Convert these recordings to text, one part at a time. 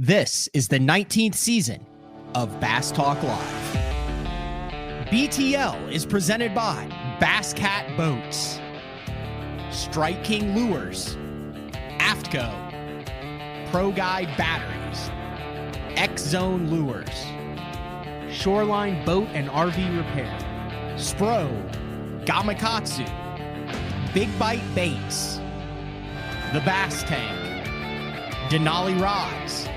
This is the 19th season of Bass Talk Live. BTL is presented by Bass Cat Boats, Strike King Lures, Aftco, Pro Guide Batteries, X-Zone Lures, Shoreline Boat and RV Repair, Spro, Gamakatsu, Big Bite Baits, The Bass Tank, Denali Rods,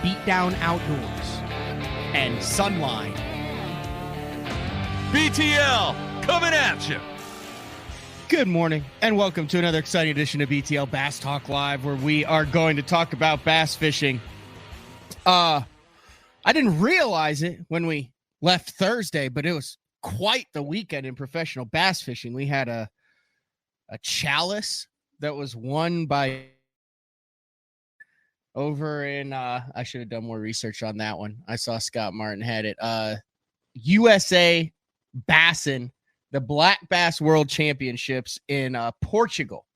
Beatdown Outdoors, and Sunline. BTL coming at you. Good morning, and welcome to another exciting edition of BTL Bass Talk Live, where we are going to talk about bass fishing. I didn't realize it when we left Thursday, but it was quite the weekend in professional bass fishing. We had a chalice that was won by over in I should have done more research on that one. I saw Scott Martin had it. USA Bassin, the Black Bass World Championships in Portugal,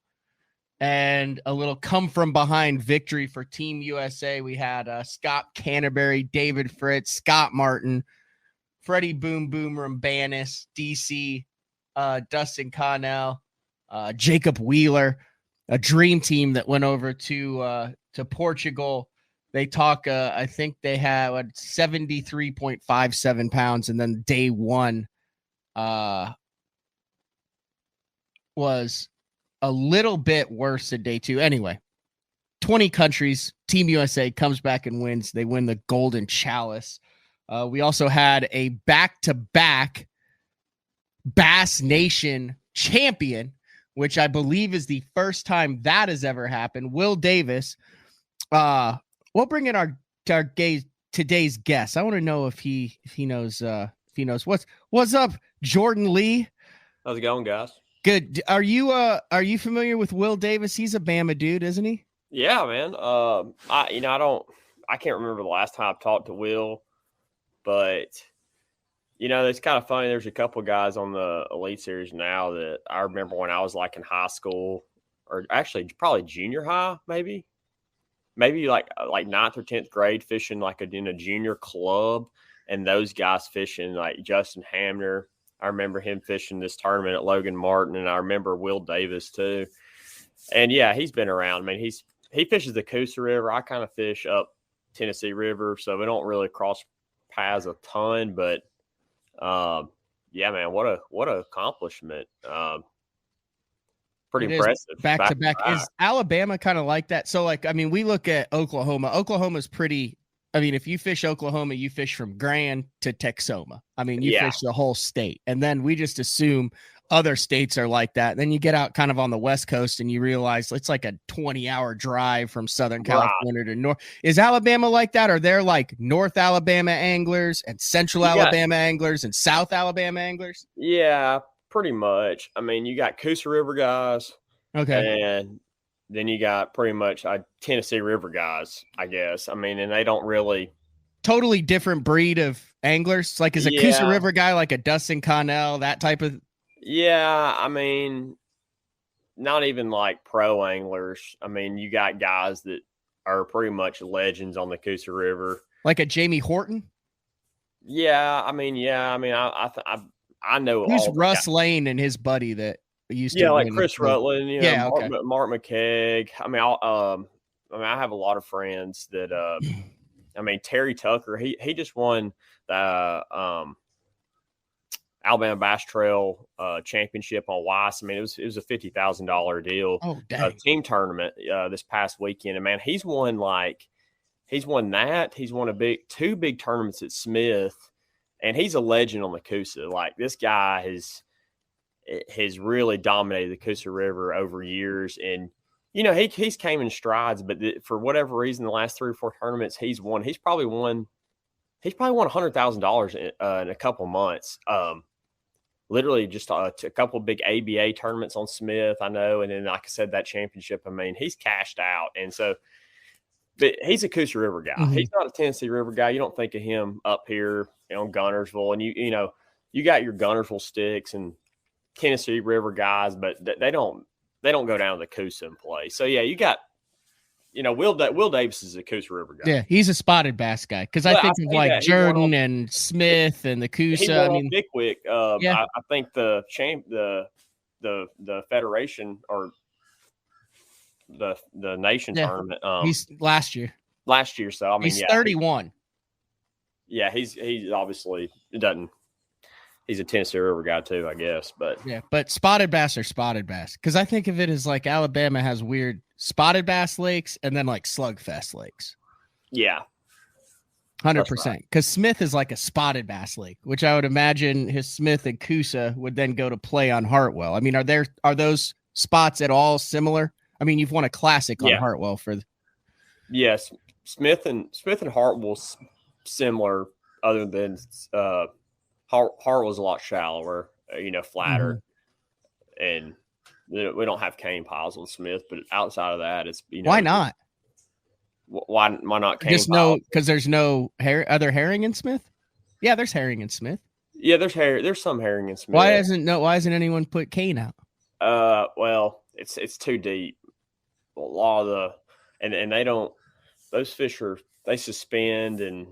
and a little come from behind victory for Team USA. We had Scott Canterbury, David Fritz, Scott Martin, Freddie Boom Boom Rambanis, DC, Dustin Connell, Jacob Wheeler, a dream team that went over to Portugal. They talk, I think they had 73.57 pounds, and then day one was a little bit worse than day two. Anyway, 20 countries, Team USA comes back and wins. They win the Golden Chalice. We also had a back-to-back Bass Nation champion, which I believe is the first time that has ever happened. Will Davis. We'll bring in our today's guest. I want to know if he knows what's up, Jordan Lee. How's it going, guys? Good. Are you familiar with Will Davis? He's a Bama dude, isn't he? Yeah, man. I can't remember the last time I've talked to Will, but it's kind of funny. There's a couple guys on the Elite Series now that I remember when I was like in high school, or actually probably junior high, maybe like 9th or 10th grade, fishing like in a junior club, and those guys fishing, like Justin Hamner. I remember him fishing this tournament at Logan Martin, and I remember Will Davis too. And yeah, he's been around. I mean, he fishes the Coosa River. I kind of fish up Tennessee River, so we don't really cross paths a ton. But yeah, man, what a accomplishment. Pretty impressive. Back to back. Is Alabama kind of like that? So, we look at Oklahoma. Oklahoma's pretty. If you fish Oklahoma, you fish from Grand to Texoma. You fish the whole state. And then we just assume other states are like that. Then you get out kind of on the West Coast and you realize it's like a 20-hour drive from Southern California to North. Is Alabama like that? Or they're like North Alabama anglers and Central Alabama anglers and South Alabama anglers? Yeah, pretty much. You got Coosa River guys. Okay. And then you got pretty much Tennessee River guys, I guess. And they don't really. Totally different breed of anglers. Like, is a Coosa River guy like a Dustin Connell, that type of? Yeah, not even like pro anglers. You got guys that are pretty much legends on the Coosa River. Like a Jamie Horton? Yeah, I know. Who's Russ Lane and his buddy that used to? Yeah, like Chris Rutland. Mark McKegg. I have a lot of friends that. Terry Tucker. He just won the Alabama Bass Trail championship on Weiss. It was a $50,000 deal. Oh, dang. Team tournament this past weekend. And man, he's won that. He's won two big tournaments at Smith. And he's a legend on the Coosa. Like, this guy has really dominated the Coosa River over years. And, he's came in strides, but for whatever reason, the last 3 or 4 tournaments he's won, he's probably won $100,000 in a couple months. Literally just a couple of big ABA tournaments on Smith, I know. And then, like I said, that championship, he's cashed out. And so, but he's a Coosa River guy. Mm-hmm. He's not a Tennessee River guy. You don't think of him up here on Gunnersville, and you got your Gunnersville sticks and Tennessee River guys, but they don't go down to the Coosa and play. So yeah, you got Will Davis is a Coosa River guy. Yeah, he's a spotted bass guy because I think of like Jordan and Smith and the Coosa. He won on Pickwick. Yeah. I think the federation or the nation tournament. He's last year. So I mean, he's 31. He's obviously doesn't. He's a Tennessee River guy too, I guess. But spotted bass are spotted bass because I think of it as like Alabama has weird spotted bass lakes and then like slugfest lakes. Yeah, 100%. Because Smith is like a spotted bass lake, which I would imagine his Smith and Coosa would then go to play on Hartwell. I mean, are those spots at all similar? I mean, you've won a classic on Hartwell for. Yes, Smith and Hartwell similar, other than Hartwell's a lot shallower, flatter, and we don't have cane piles on Smith. But outside of that, it's why not? Why not cane? Just no, because there's no other herring in Smith. Yeah, there's herring in Smith. Yeah, there's some herring in Smith. Why hasn't anyone put cane out? Well, it's too deep. A lot of and they don't. Those fish they suspend and.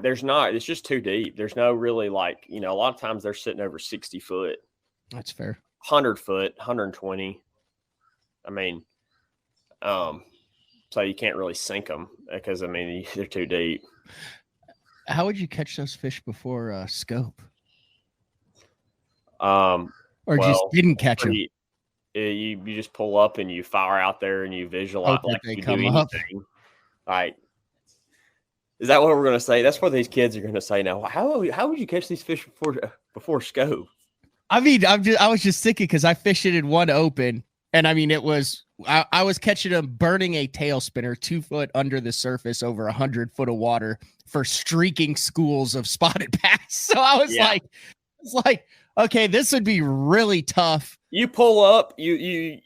It's just too deep. There's no really a lot of times they're sitting over 60 foot. That's fair. 100 foot, 120. I mean, so you can't really sink them because, they're too deep. How would you catch those fish before scope? Just didn't catch them? You just pull up and you fire out there and you visualize like they you come do up. anything. Like, is that what we're going to say? That's what these kids are going to say now. How would you catch these fish before scope? I mean, I was just thinking because I fished it in one open, and I mean, I was catching them burning a tail spinner 2 foot under the surface over 100 foot of water for streaking schools of spotted bass. So I was like, okay, this would be really tough. You pull up, if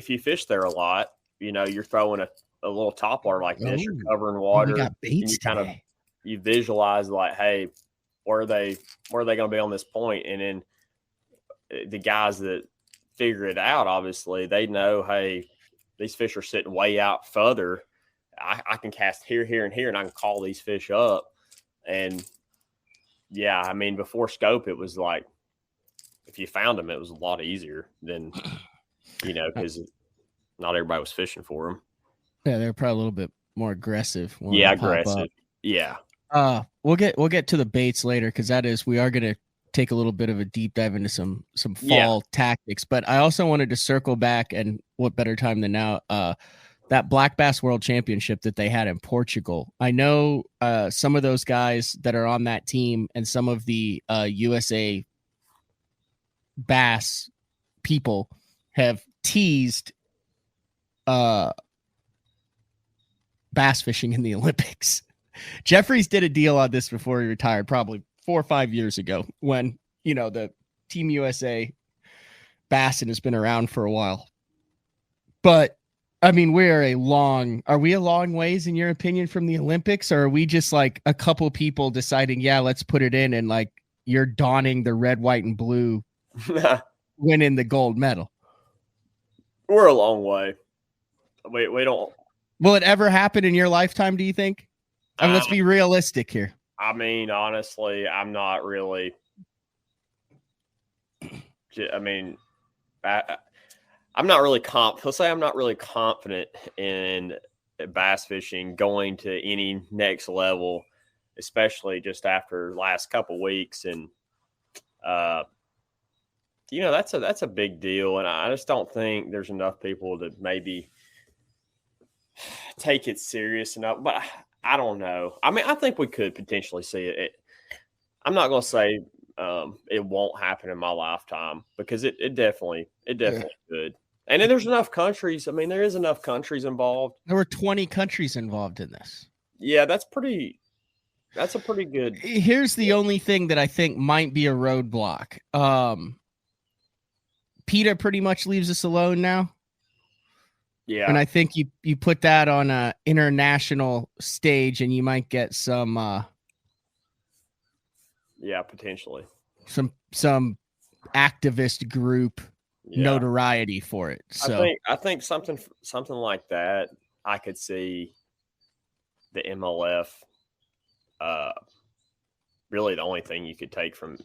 you fish there a lot, you're throwing a little topwater like this, you're covering water. We got baits and you visualize like, hey, where are they going to be on this point? And then the guys that figure it out, obviously, they know, hey, these fish are sitting way out further. I can cast here, and here, and I can call these fish up. And before scope, it was like, if you found them, it was a lot easier than, because not everybody was fishing for them. Yeah, they're probably a little bit more aggressive. Aggressive. Yeah. We'll get to the baits later because we are going to take a little bit of a deep dive into some fall tactics. But I also wanted to circle back, and what better time than now? That Black Bass World Championship that they had in Portugal. I know some of those guys that are on that team and some of the USA bass people have teased bass fishing in the Olympics. Jeffries did a deal on this before he retired, probably 4 or 5 years ago, when the Team USA Bassin has been around for a while. But I mean, are we a long ways in your opinion from the Olympics, or are we just like a couple people deciding, let's put it in, and like you're donning the red, white, and blue, winning the gold medal? We're a long way. We don't. Will it ever happen in your lifetime, do you think? I mean, let's be realistic here. I mean, honestly, I'm not really. I mean, I'm not really Let's say I'm not really confident in bass fishing going to any next level, especially just after the last couple weeks. And that's a big deal, and I just don't think there's enough people to maybe take it serious enough. But I don't know. I mean, I think we could potentially see it. I'm not going to say it won't happen in my lifetime, because it definitely could. And then there's enough countries. I mean, there is enough countries involved. There were 20 countries involved in this. Yeah, that's a pretty good. Here's the only thing that I think might be a roadblock. PETA pretty much leaves us alone now. Yeah. And I think you put that on a international stage and you might get some potentially. Some activist group notoriety for it. So I think something like that, I could see the MLF. Really, the only thing you could take from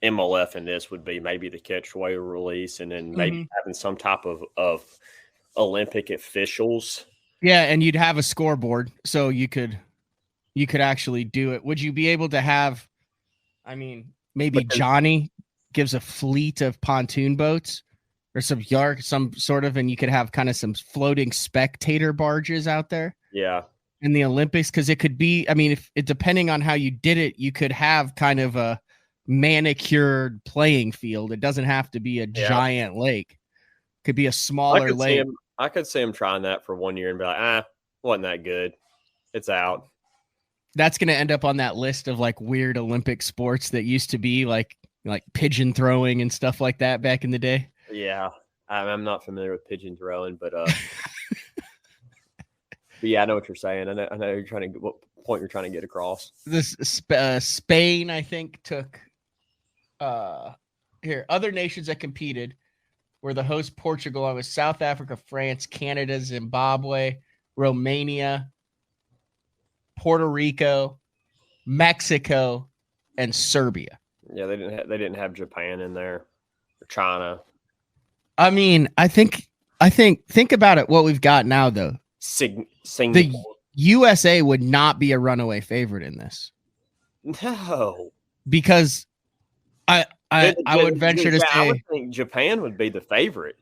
MLF in this would be maybe the catch weight release, and then maybe having some type of Olympic officials. Yeah, and you'd have a scoreboard, so you could actually do it. Would you be able to have? I mean, maybe Johnny gives a fleet of pontoon boats or some sort of, and you could have kind of some floating spectator barges out there. Yeah. In the Olympics, because it could be, I mean, if it depending on how you did it, you could have kind of a manicured playing field. It doesn't have to be a giant lake. It could be a smaller lake. I could see him trying that for 1 year and be like, wasn't that good. It's out. That's going to end up on that list of like weird Olympic sports that used to be like pigeon throwing and stuff like that back in the day. Yeah. I'm not familiar with pigeon throwing, but but yeah, I know what you're saying. I know you're trying to what point you're trying to get across. This Spain, I think, took here. Other nations that competed were the host Portugal. I was South Africa, France, Canada, Zimbabwe, Romania, Puerto Rico, Mexico, and Serbia. Yeah, they didn't have Japan in there or China. I mean, I think about it. What we've got now, though. The USA would not be a runaway favorite in this. No, because I would venture to say I would think Japan would be the favorite.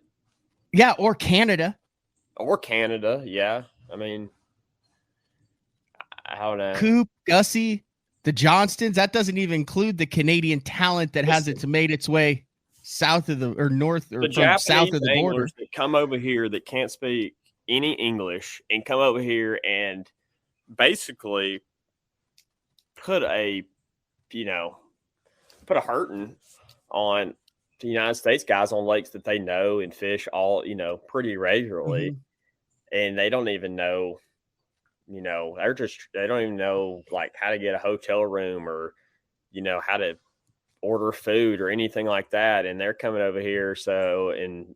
Yeah, or Canada. Yeah. I mean, I don't know. Coop, Gussie, the Johnstons. That doesn't even include the Canadian talent that hasn't made its way south of north or from south of the border. That come over here that can't speak any English and come over here and basically put a hurting on the United States guys on lakes that they know and fish all, pretty regularly. And they don't even know, they don't even know like how to get a hotel room or, how to order food or anything like that. And they're coming over here. So, and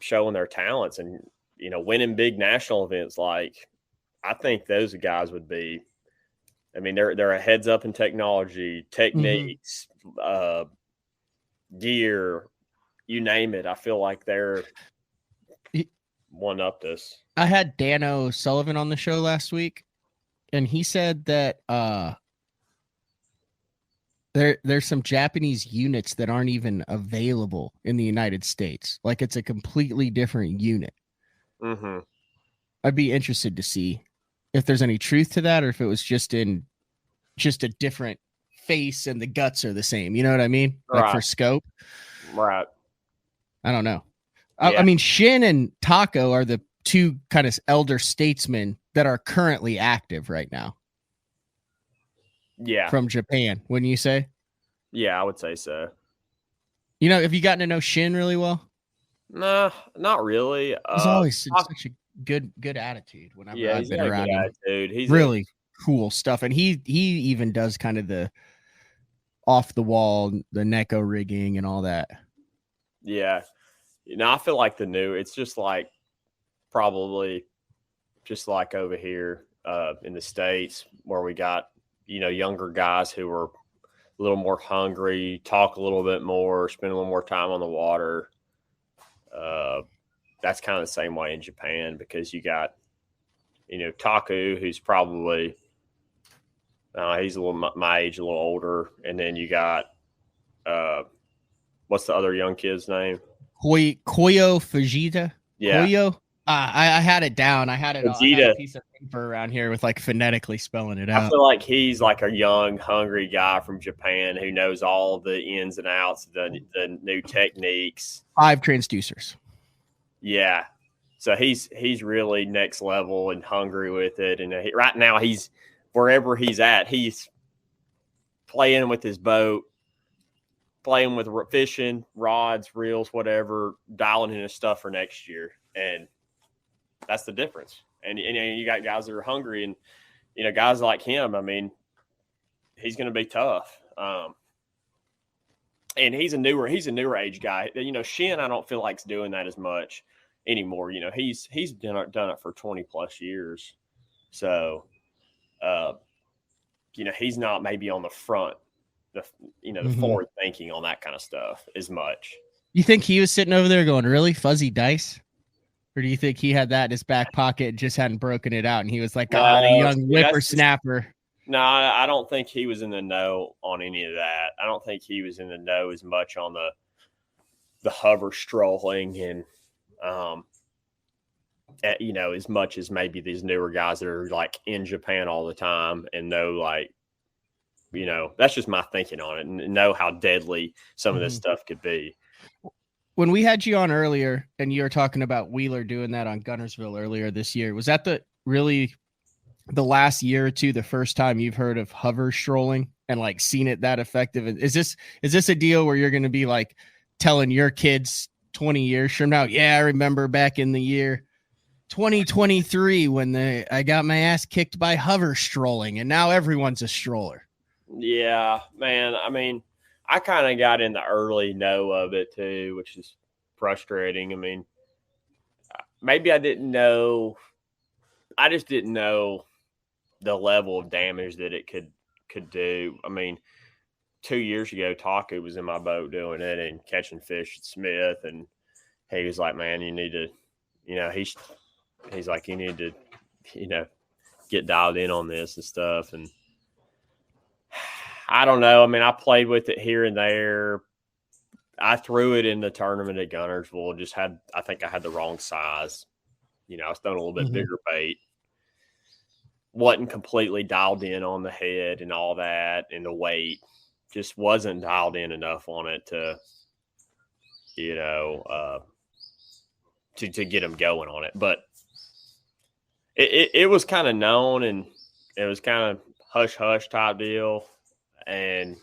showing their talents and, winning big national events. Like, I think those guys would be, I mean, they're a heads up in technology, techniques, gear, you name it. I feel like they're one up this. I had Dan O'Sullivan on the show last week, and he said that there's some Japanese units that aren't even available in the United States. Like, it's a completely different unit. I'd be interested to see if there's any truth to that, or if it was just a different face and the guts are the same. You know what I mean? Like for scope. Right. I don't know. I mean, Shin and Taco are the two kind of elder statesmen that are currently active right now. Yeah. From Japan, wouldn't you say? Yeah, I would say so. Have you gotten to know Shin really well? Nah, not really. He's always such a good attitude whenever I've been around him. Dude. He's really cool stuff. And he even does kind of the off the wall, the Neko rigging and all that. Yeah. I feel like it's just like probably just like over here in the States where we got, younger guys who are a little more hungry, talk a little bit more, spend a little more time on the water. That's kind of the same way in Japan because you got, Taku, who's probably he's a little my age, a little older, and then you got what's the other young kid's name? Koyo Fujita. Yeah. Koyo. I had it down. I had a piece of paper around here with like phonetically spelling it out. I feel like he's like a young, hungry guy from Japan who knows all the ins and outs, the new techniques. 5 transducers. Yeah. So he's really next level and hungry with it. And right now he's wherever he's at, he's playing with his boat, playing with fishing, rods, reels, whatever, dialing in his stuff for next year. And that's the difference. And you got guys that are hungry and, guys like him, I mean, he's going to be tough. And he's a newer age guy. You know, Shin, I don't feel like's doing that as much anymore. You know, he's done it for 20 plus years. So, you know, he's not maybe on the front, the forward thinking on that kind of stuff as much. You think he was sitting over there going, really, fuzzy dice? Or do you think he had that in his back pocket and just hadn't broken it out? And he was like, the young whippersnapper. No, I don't think he was in the know on any of that. I don't think he was in the know as much on the hover strolling and, you know, as much as maybe these newer guys that are like in Japan all the time and know, like, you know, that's just my thinking on it and know how deadly some of this stuff could be. When we had you on earlier and you were talking about Wheeler doing that on Guntersville earlier this year, was that the last year or two, the first time you've heard of hover strolling and like seen it that effective? Is this a deal where you're going to be like telling your kids 20 years from now, yeah, I remember back in the year 2023 when I got my ass kicked by hover strolling and now everyone's a stroller? Yeah, man. I mean, I kind of got in the early know of it too, which is frustrating. I mean, maybe I didn't know. I just didn't know the level of damage that it could do. I mean, 2 years ago, Taku was in my boat doing it and catching fish at Smith, and he was like, "Man, you need to, you know," he's like, "You need to, you know, get dialed in on this and stuff." And I don't know. I mean, I played with it here and there. I threw it in the tournament at Guntersville. I think I had the wrong size. You know, I was throwing a little bit bigger bait. Wasn't completely dialed in on the head and all that, and the weight just wasn't dialed in enough on it to, you know, to get them going on it. But it was kind of known, and it was kind of hush type deal. And,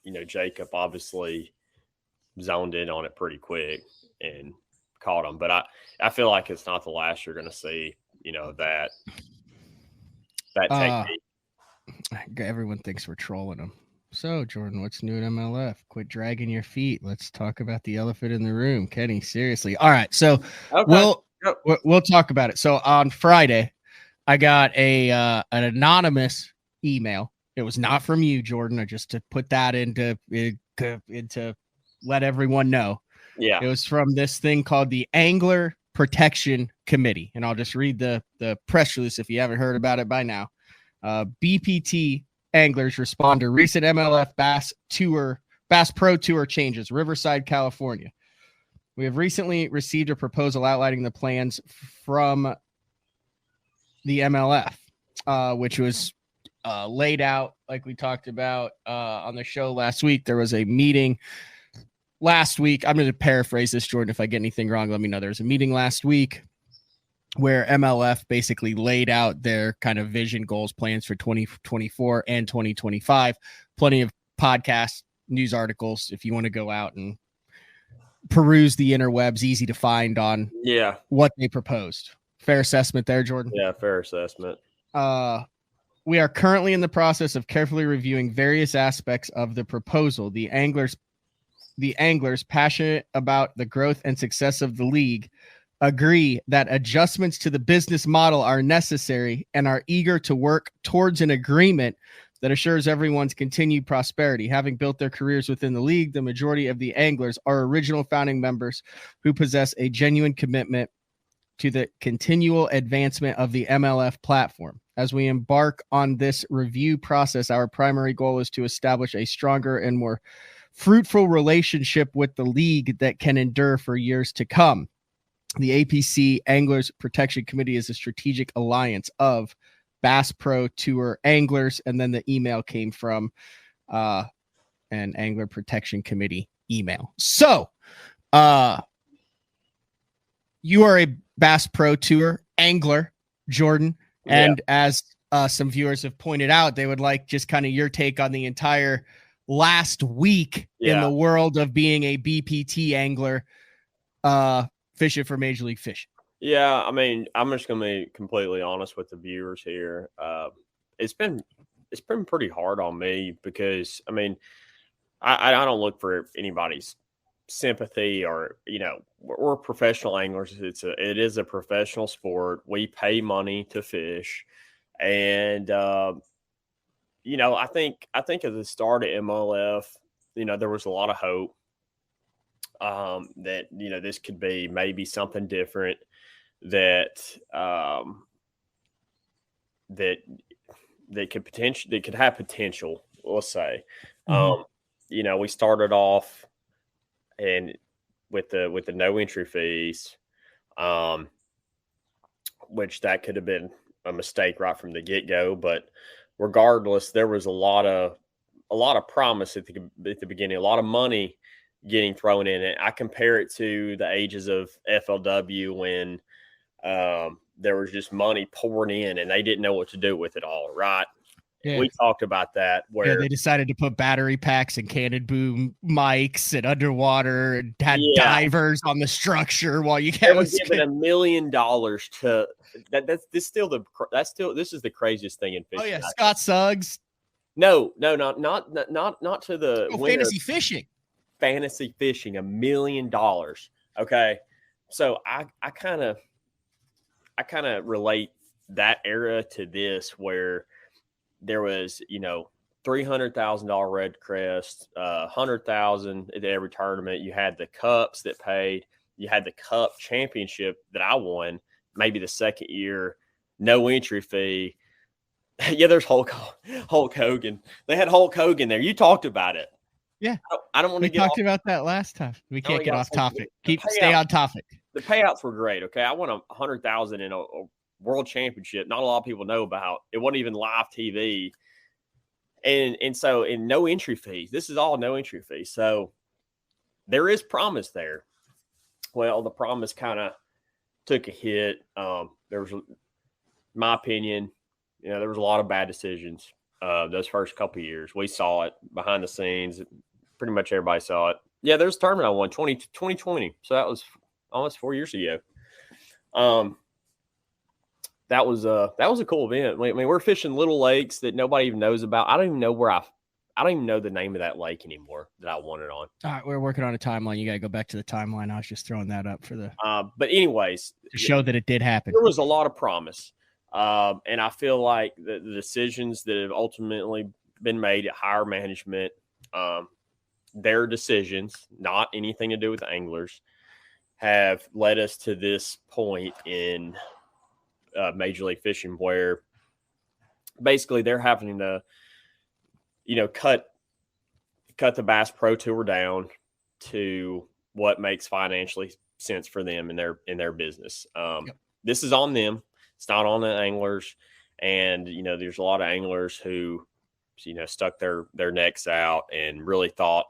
you know, Jacob obviously zoned in on it pretty quick and caught him. But I feel like it's not the last you're going to see, you know, that technique. Everyone thinks we're trolling them. So, Jordan, what's new at MLF? Quit dragging your feet. Let's talk about the elephant in the room. Kenny, seriously. All right. So we'll talk about it. So on Friday, I got an anonymous email. It was not from you, Jordan. Just to put that into let everyone know. Yeah. It was from this thing called the Angler Protection Committee. And I'll just read the press release if you haven't heard about it by now. BPT anglers respond to recent MLF Bass Pro Tour changes, Riverside, California. We have recently received a proposal outlining the plans from the MLF, which was laid out like we talked about on the show last week. There was a meeting last week. I'm going to paraphrase this, Jordan. If I get anything wrong, let me know. There was a meeting last week where MLF basically laid out their kind of vision, goals, plans for 2024 and 2025. Plenty of podcasts, news articles, if you want to go out and peruse the interwebs, easy to find on what they proposed. Fair assessment there, Jordan? Yeah, fair assessment. We are currently in the process of carefully reviewing various aspects of the proposal. The anglers passionate about the growth and success of the league agree that adjustments to the business model are necessary and are eager to work towards an agreement that assures everyone's continued prosperity. Having built their careers within the league, the majority of the anglers are original founding members who possess a genuine commitment to the continual advancement of the MLF platform. As we embark on this review process, our primary goal is to establish a stronger and more fruitful relationship with the league that can endure for years to come. The APC Anglers Protection Committee is a strategic alliance of Bass Pro Tour anglers, and then the email came from an Angler Protection Committee email. So, you are a Bass Pro Tour angler, Jordan, and as some viewers have pointed out, they would like just kind of your take on the entire last week in the world of being a BPT angler, fishing for Major League Fishing. Yeah, I mean, I'm just going to be completely honest with the viewers here. It's been pretty hard on me because, I mean, I don't look for anybody's sympathy or, we're professional anglers. It is a professional sport. We pay money to fish. And, I think at the start of MLF, there was a lot of hope that, this could be maybe something different that could have potential, let's say. We started off and with the no entry fees, which that could have been a mistake right from the get-go, but regardless, there was a lot of promise at the beginning, a lot of money getting thrown in it. I compare it to the ages of FLW when there was just money pouring in and they didn't know what to do with it all, right? Yeah. We talked about that where they decided to put battery packs and candid boom mics and underwater and had divers on the structure while you guys were giving $1 million to that. This is the craziest thing in fishing. Oh yeah, Scott Suggs. No, not to the fantasy fishing. Fantasy fishing, $1 million. Okay, so I kind of relate that era to this where there was, $300,000 red crest, $100,000 at every tournament. You had the cups that paid. You had the cup championship that I won, maybe the second year, no entry fee. Yeah, there's Hulk Hogan. They had Hulk Hogan there. You talked about it. Yeah, I don't want to get. We talked about that last time. We can't get off topic. Stay on topic. The payouts were great. Okay, I won $100,000 in a world championship. Not a lot of people know about. It wasn't even live TV, and so in no entry fees. This is all no entry fees. So there is promise there. Well, the promise kind of took a hit. There was, in my opinion, there was a lot of bad decisions those first couple of years. We saw it behind the scenes. Pretty much everybody saw it. Yeah, there's a tournament I won 2020. So that was almost 4 years ago. That was a cool event. I mean, we're fishing little lakes that nobody even knows about. I don't even know the name of that lake anymore that I won it on. All right, we're working on a timeline. You got to go back to the timeline. I was just throwing that up for the. But anyways, to show that it did happen. There was a lot of promise, and I feel like the decisions that have ultimately been made at higher management, their decisions, not anything to do with the anglers, have led us to this point in Major League Fishing where basically they're having to, cut the Bass Pro Tour down to what makes financially sense for them in their business. This is on them. It's not on the anglers. And, there's a lot of anglers who, stuck their necks out and really thought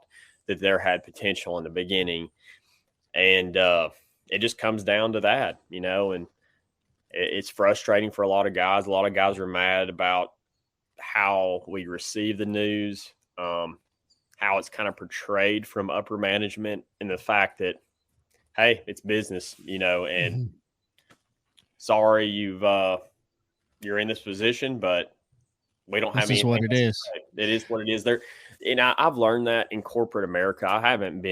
that there had potential in the beginning. And it just comes down to that, and it's frustrating for a lot of guys. A lot of guys are mad about how we receive the news, how it's kind of portrayed from upper management, and the fact that, hey, it's business, and sorry you're in this position, but we don't have anything. This is what it is. It is what it is. And I've learned that in corporate America. I haven't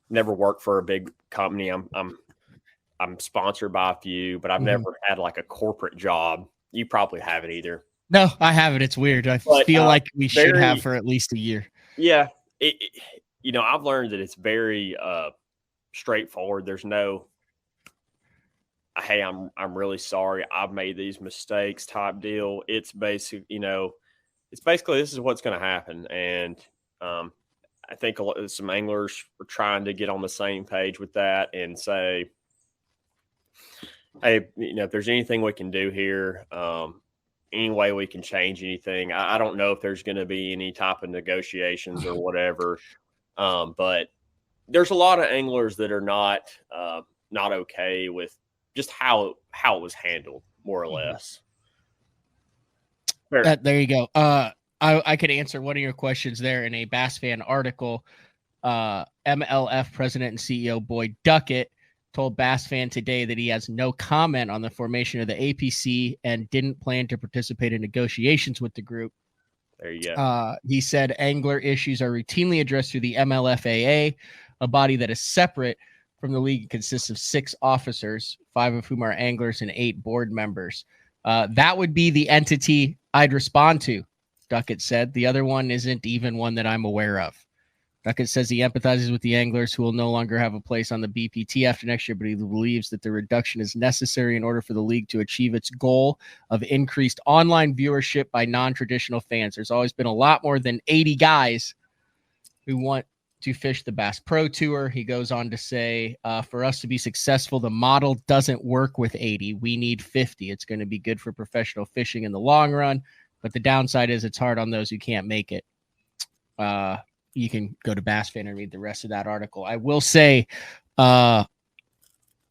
never worked for a big company. I'm sponsored by a few, but I've never had like a corporate job. You probably haven't either. No, I haven't. It's weird. I feel like we should have for at least a year. Yeah. I've learned that it's very straightforward. There's no, hey, I'm really sorry, I've made these mistakes type deal. It's basically, this is what's going to happen. And I think some anglers are trying to get on the same page with that and say, hey, if there's anything we can do here, any way we can change anything. I don't know if there's going to be any type of negotiations or whatever, but there's a lot of anglers that are not okay with just how it was handled, more or less. There you go. I could answer one of your questions there in a Bass Fan article. MLF president and CEO Boyd Duckett told Bass Fan today that he has no comment on the formation of the APC and didn't plan to participate in negotiations with the group. There you go. He said angler issues are routinely addressed through the MLFAA, a body that is separate from the league and consists of 6 officers, 5 of whom are anglers and 8 board members. That would be the entity I'd respond to, Duckett said. The other one isn't even one that I'm aware of. Duckett says he empathizes with the anglers who will no longer have a place on the BPT after next year, but he believes that the reduction is necessary in order for the league to achieve its goal of increased online viewership by non-traditional fans. There's always been a lot more than 80 guys who want to fish the Bass Pro Tour. He goes on to say, for us to be successful, the model doesn't work with 80. We need 50. It's going to be good for professional fishing in the long run, but the downside is it's hard on those who can't make it. You can go to Bass Fan and read the rest of that article. I will say,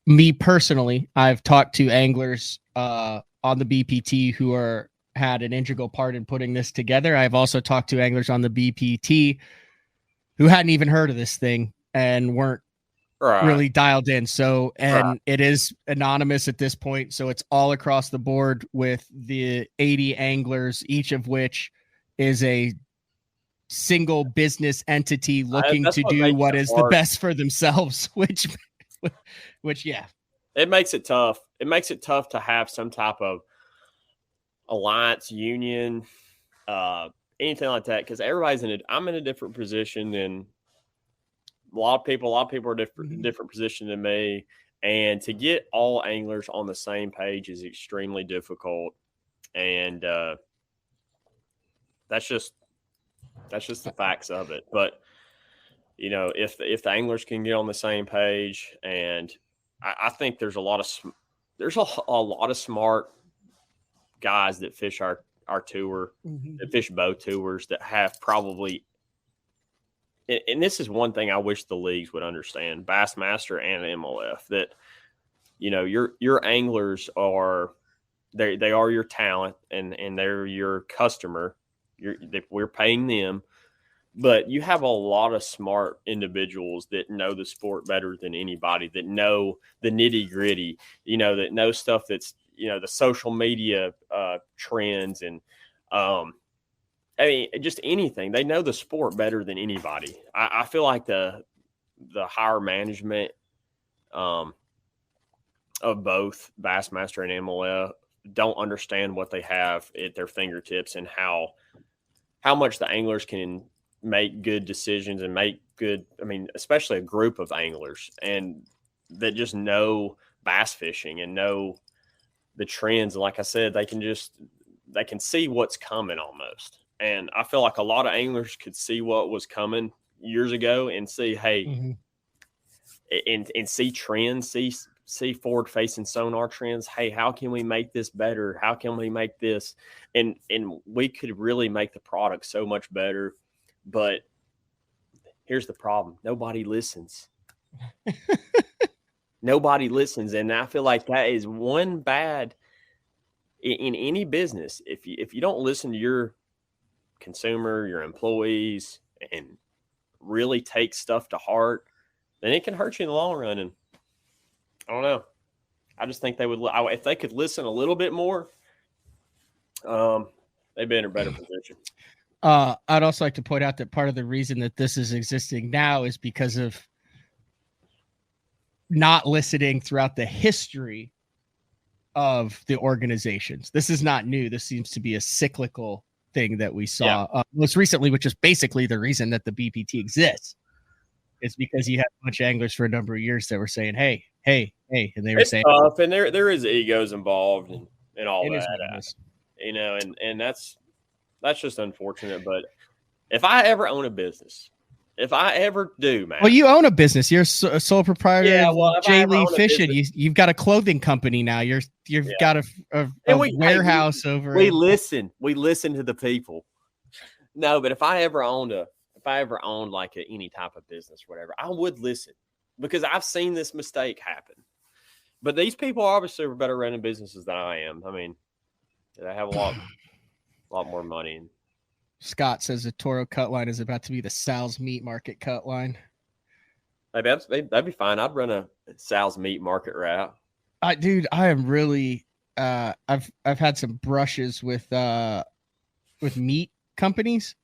me personally, I've talked to anglers on the BPT who had an integral part in putting this together. I've also talked to anglers on the BPT who hadn't even heard of this thing and weren't really dialed in. So, and it is anonymous at this point. So it's all across the board with the 80 anglers, each of which is a single business entity looking to do what is the best for themselves, which yeah, it makes it tough. It makes it tough to have some type of alliance, union, anything like that, because everybody's I'm in a different position than a lot of people. A lot of people are different position than me, and to get all anglers on the same page is extremely difficult, and that's just the facts of it. But if the anglers can get on the same page, and I think there's a lot of smart guys that fish our tour, that fish both tours, that have probably, and this is one thing I wish the leagues would understand, Bassmaster and MLF, that your anglers are they are your talent, and they're your customer. We're paying them, but you have a lot of smart individuals that know the sport better than anybody, that know the nitty gritty, that know stuff that's, the social media trends, and just anything. They know the sport better than anybody. I feel like the higher management of both Bassmaster and MLF don't understand what they have at their fingertips, and how much the anglers can make good decisions and make good, especially a group of anglers, and that just know bass fishing and know the trends. And like I said, they can see what's coming almost. And I feel like a lot of anglers could see what was coming years ago and see, hey, and see trends, see forward facing sonar trends. Hey, how can we make this better? How can we make this? And we could really make the product so much better. But here's the problem. Nobody listens. Nobody listens. And I feel like that is one bad in any business. If you don't listen to your consumer, your employees, and really take stuff to heart, then it can hurt you in the long run. And I don't know. I just think they would, if they could listen a little bit more, they'd be in a better position. I'd also like to point out that part of the reason that this is existing now is because of not listening throughout the history of the organizations. This is not new. This seems to be a cyclical thing that we saw most recently, which is basically the reason that the BPT exists. It's because you had a bunch of anglers for a number of years that were saying, hey, and they were saying tough, and there is egos involved and all that. And that's just unfortunate. But if I ever own a business, if I ever do, man. Well, you own a business. You're a sole proprietor of J. Lee Fishing. You've got a clothing company now. You've got a warehouse over. We listen to the people. No, but if I ever owned like any type of business, or whatever, I would listen, because I've seen this mistake happen. But these people obviously are better running businesses than I am. They have a lot more money. Scott says the Toro cut line is about to be the Sal's Meat Market cut line. That'd be fine. I'd run a Sal's Meat Market route. Dude, I am really I've had some brushes with meat companies,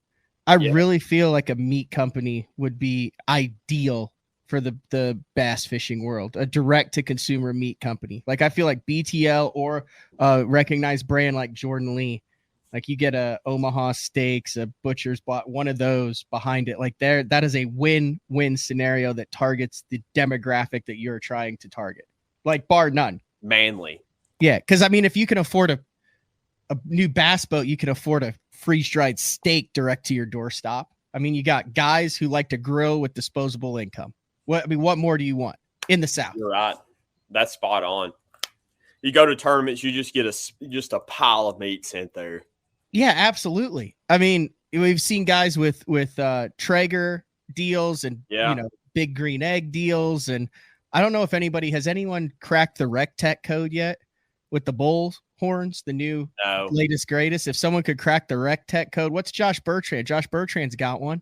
I really feel like a meat company would be ideal for the bass fishing world, a direct to consumer meat company. Like I feel like BTL or a recognized brand like Jordan Lee, like you get a Omaha Steaks, a Butcher's, one of those behind it. Like that is a win-win scenario that targets the demographic that you're trying to target, like bar none. Manly. Yeah. Cause I mean, if you can afford a new bass boat, you can afford a freeze-dried steak direct to your doorstep. I mean, you got guys who like to grill with disposable income. What more do you want in the South? You're right. That's spot on. You go to tournaments, you just get a pile of meat sent there. Yeah, absolutely. I mean, we've seen guys with Traeger deals and big green egg deals, and I don't know if anyone cracked the RecTech code yet with the bull horns, the new latest greatest. If someone could crack the RecTech code, what's Josh Bertrand? Josh Bertrand's got one.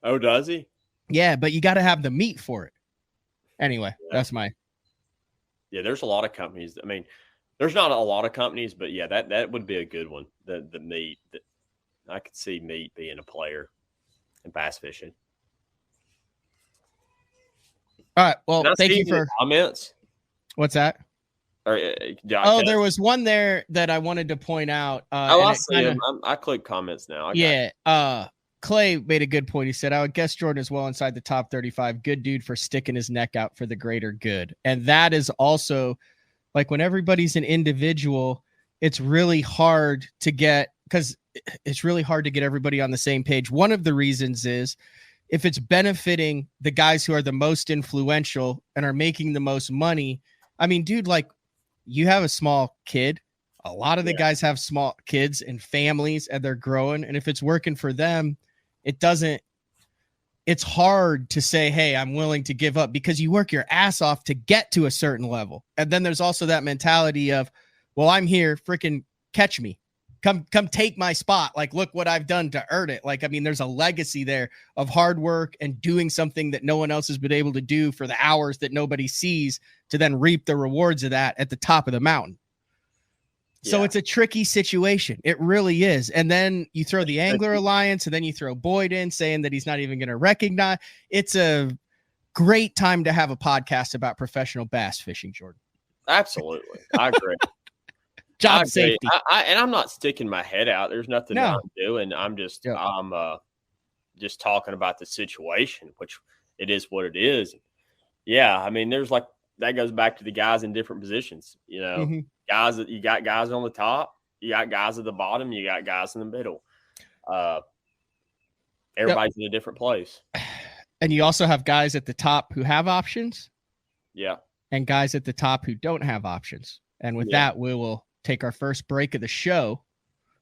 Oh, does he? Yeah, but you got to have the meat for it. Anyway, that's my. Yeah, there's a lot of companies. I mean, there's not a lot of companies, but yeah, that would be a good one. The meat. I could see meat being a player in bass fishing. All right. Well, thank you for comments. What's that? There was one there that I wanted to point out. I see him. I click comments now. Clay made a good point. He said, I would guess Jordan is well inside the top 35. Good dude for sticking his neck out for the greater good. And that is also like when everybody's an individual, it's really hard to get everybody on the same page. One of the reasons is if it's benefiting the guys who are the most influential and are making the most money. I mean, dude, like you have a small kid. A lot of the guys have small kids and families and they're growing. And if it's working for them, it's hard to say, hey, I'm willing to give up because you work your ass off to get to a certain level. And then there's also that mentality of, well, I'm here, freaking catch me. Come take my spot. Like, look what I've done to earn it. Like, I mean, there's a legacy there of hard work and doing something that no one else has been able to do for the hours that nobody sees to then reap the rewards of that at the top of the mountain. So it's a tricky situation. It really is. And then you throw the Angler Alliance and then you throw Boyd in saying that he's not even going to recognize. It's a great time to have a podcast about professional bass fishing, Jordan. Absolutely. I agree. Job safety. And I'm not sticking my head out. There's nothing I'm doing. I'm just just talking about the situation, which it is what it is. Yeah, I mean, there's like that goes back to the guys in different positions. You know, guys that you got guys on the top, you got guys at the bottom, you got guys in the middle. Everybody's in a different place. And you also have guys at the top who have options. Yeah. And guys at the top who don't have options. And with that, we will take our first break of the show.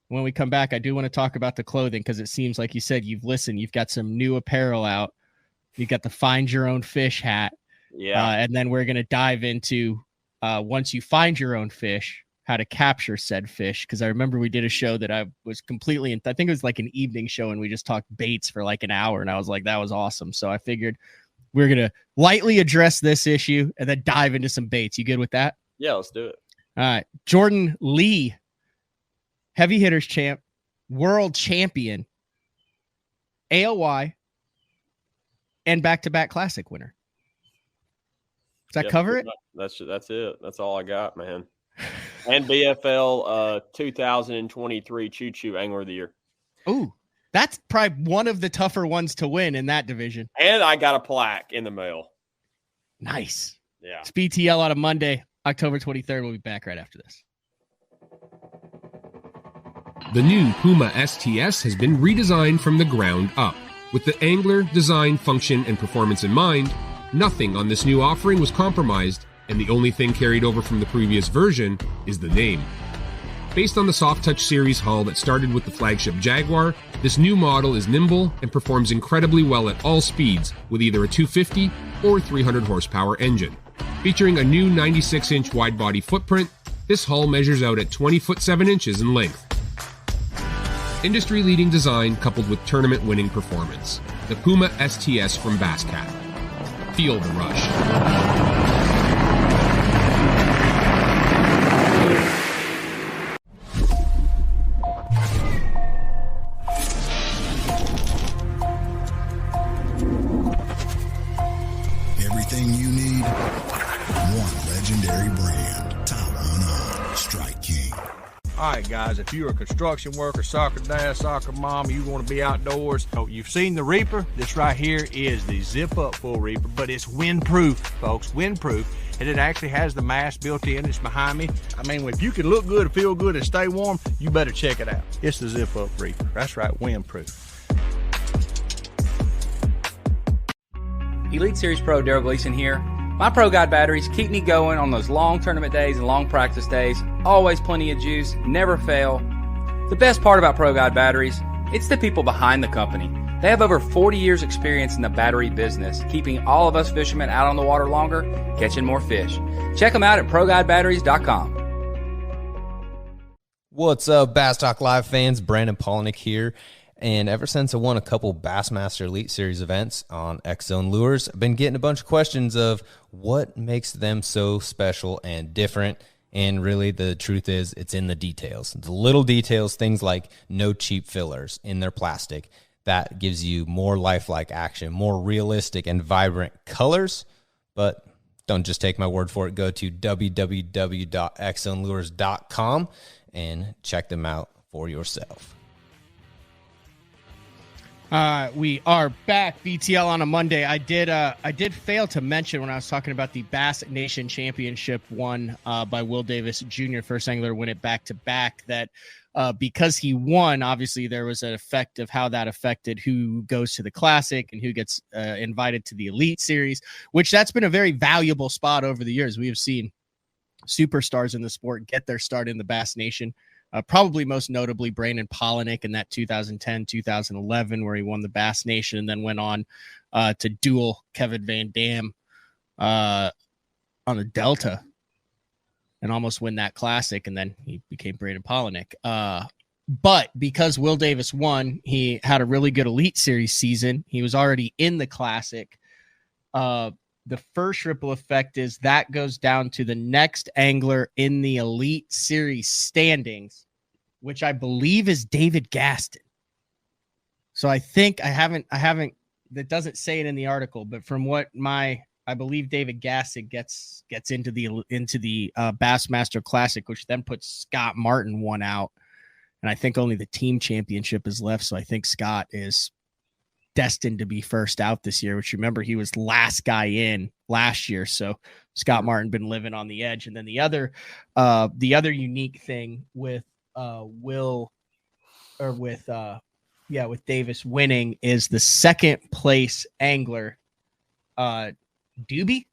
When we come back, I do want to talk about the clothing because it seems like you said you've listened. You've got some new apparel out. You've got the Find Your Own Fish hat. Yeah. And then we're going to dive into once you find your own fish, how to capture said fish. Because I remember we did a show that I was completely I think it was like an evening show, and we just talked baits for like an hour. And I was like, that was awesome. So I figured we're going to lightly address this issue and then dive into some baits. You good with that? Yeah, let's do it. All right. Jordan Lee, heavy hitters champ, world champion, AOY, and back-to-back classic winner. Does that cover it? That's it. That's all I got, man. And BFL 2023 Choo Choo Angler of the Year. Ooh, that's probably one of the tougher ones to win in that division. And I got a plaque in the mail. Nice. Yeah. It's BTL on a Monday, October 23rd. We'll be back right after this. The new Puma STS has been redesigned from the ground up. With the angler, design, function, and performance in mind, nothing on this new offering was compromised, and the only thing carried over from the previous version is the name. Based on the Soft Touch series hull that started with the flagship Jaguar, this new model is nimble and performs incredibly well at all speeds with either a 250 or 300 horsepower engine. Featuring a new 96-inch wide-body footprint, this hull measures out at 20 foot 7 inches in length. Industry-leading design coupled with tournament-winning performance. The Puma STS from Basscat. Feel the rush. legendary brand. Top 1 on Strike King. All right, guys, if you're a construction worker, soccer dad, soccer mom, you want to be outdoors, you've seen the Reaper. This right here is the zip-up full Reaper, but it's windproof, folks, windproof. And it actually has the mast built in. It's behind me. I mean, if you can look good, feel good, and stay warm, you better check it out. It's the zip-up Reaper. That's right, windproof. Elite Series Pro Daryl Gleason here. My Pro Guide batteries keep me going on those long tournament days and long practice days. Always plenty of juice, never fail. The best part about Pro Guide batteries, it's the people behind the company. They have over 40 years experience in the battery business, keeping all of us fishermen out on the water longer, catching more fish. Check them out at ProGuideBatteries.com. What's up, Bass Talk Live fans? Brandon Polnick here. And ever since I won a couple Bassmaster Elite Series events on X-Zone Lures, I've been getting a bunch of questions of what makes them so special and different. And really, the truth is, it's in the details. The little details, things like no cheap fillers in their plastic. That gives you more lifelike action, more realistic and vibrant colors. But don't just take my word for it. Go to www.xzonelures.com and check them out for yourself. We are back, BTL, on a Monday. I did fail to mention when I was talking about the Bass Nation Championship won by Will Davis Jr., first angler to win it back-to-back, that because he won, obviously there was an effect of how that affected who goes to the Classic and who gets invited to the Elite Series, which that's been a very valuable spot over the years. We have seen superstars in the sport get their start in the Bass Nation. Probably most notably Brandon Polnick in that 2010-2011 where he won the Bass Nation and then went on to duel Kevin Van Dam on the Delta and almost win that Classic, and then he became Brandon Polnick. But because Will Davis won, he had a really good Elite Series season. He was already in the Classic. The first ripple effect is that goes down to the next angler in the Elite Series standings, which I believe is David Gaston. So I think I haven't, that doesn't say it in the article, but from what I believe David Gaston gets into the Bassmaster Classic, which then puts Scott Martin one out. And I think only the team championship is left. So I think Scott is destined to be first out this year, which, remember, he was last guy in last year. So Scott Martin been living on the edge. And then the other unique thing with with Davis winning is the second place angler, Dube.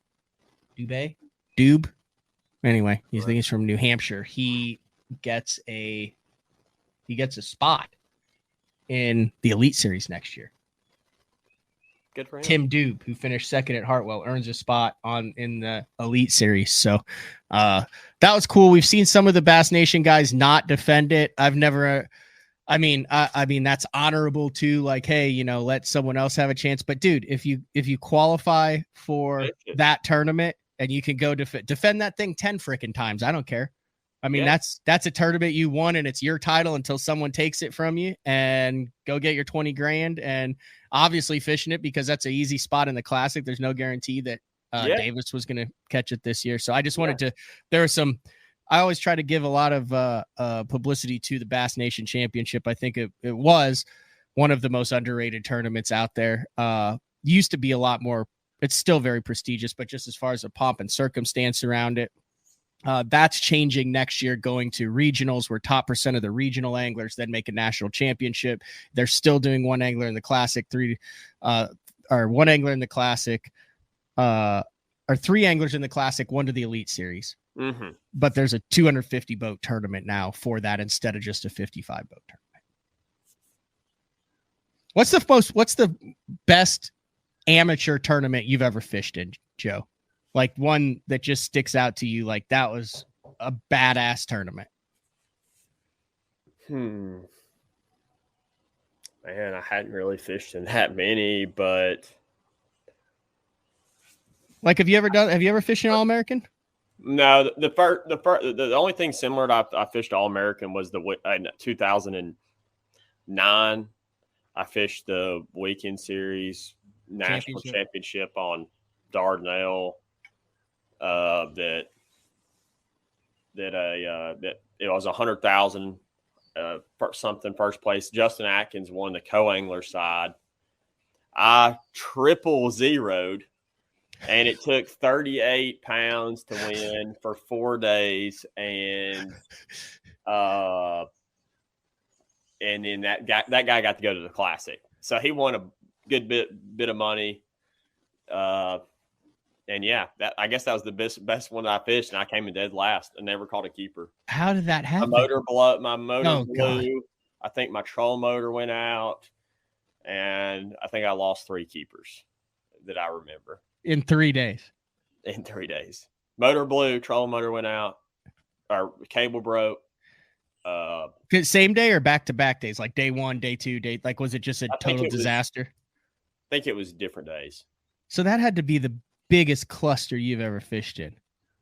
Anyway, he's from New Hampshire. He gets a spot in the Elite Series next year. Good for him. Tim Dube, who finished second at Hartwell, earns a spot in the Elite Series. So that was cool. We've seen some of the Bass Nation guys not defend it. I've never, I mean, that's honorable too. Like, hey, let someone else have a chance. But dude, if you qualify for that tournament and you can go defend that thing 10 freaking times, I don't care. I mean, that's a tournament you won and it's your title until someone takes it from you, and go get your 20 grand and obviously fishing it because that's an easy spot in the Classic. There's no guarantee that Davis was going to catch it this year. So I just wanted I always try to give a lot of publicity to the Bass Nation Championship. I think it was one of the most underrated tournaments out there. Used to be a lot more, it's still very prestigious, but just as far as the pomp and circumstance around it, that's changing next year, going to regionals where top % of the regional anglers then make a national championship. They're still doing one angler in the Classic, one angler in the Classic, or three anglers in the Classic, one to the Elite Series. Mm-hmm. But there's a 250 boat tournament now for that instead of just a 55 boat tournament. What's the best amateur tournament you've ever fished in, Joe? Like one that just sticks out to you, like that was a badass tournament. Man, I hadn't really fished in that many, but like, have you ever fished an All-American? No, the only thing similar to I fished All-American was in 2009. I fished the Weekend Series National Championship on Dardanelle. That that it was 100,000 something first place. Justin Atkins won the co-angler side. I triple zeroed, and it took 38 pounds to win for 4 days, and then that guy got to go to the Classic, so he won a good bit of money. And yeah, I guess that was the best one that I fished, and I came in dead last. I never caught a keeper. How did that happen? My motor blew. God. I think my trolling motor went out, and I think I lost 3 keepers that I remember In 3 days. Motor blew, trolling motor went out, or cable broke. Same day or back-to-back days, like day 1, day 2, like was it just a total disaster? I think it was different days. So that had to be the biggest cluster you've ever fished in,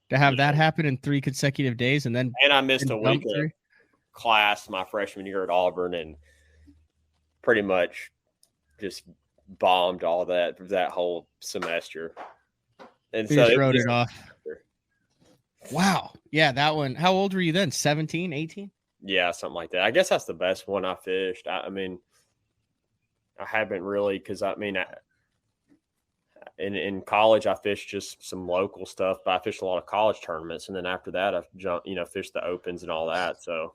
to have that happen in 3 consecutive days, and I missed a week of class my freshman year at Auburn, and pretty much just bombed all that whole semester. And so just wrote it off. Wow. Yeah, that one. How old were you then? 17, 18? Yeah, something like that. I guess that's the best one I fished. I mean, I haven't really, because in college, I fished just some local stuff, but I fished a lot of college tournaments. And then after that, I've fished the opens and all that. So,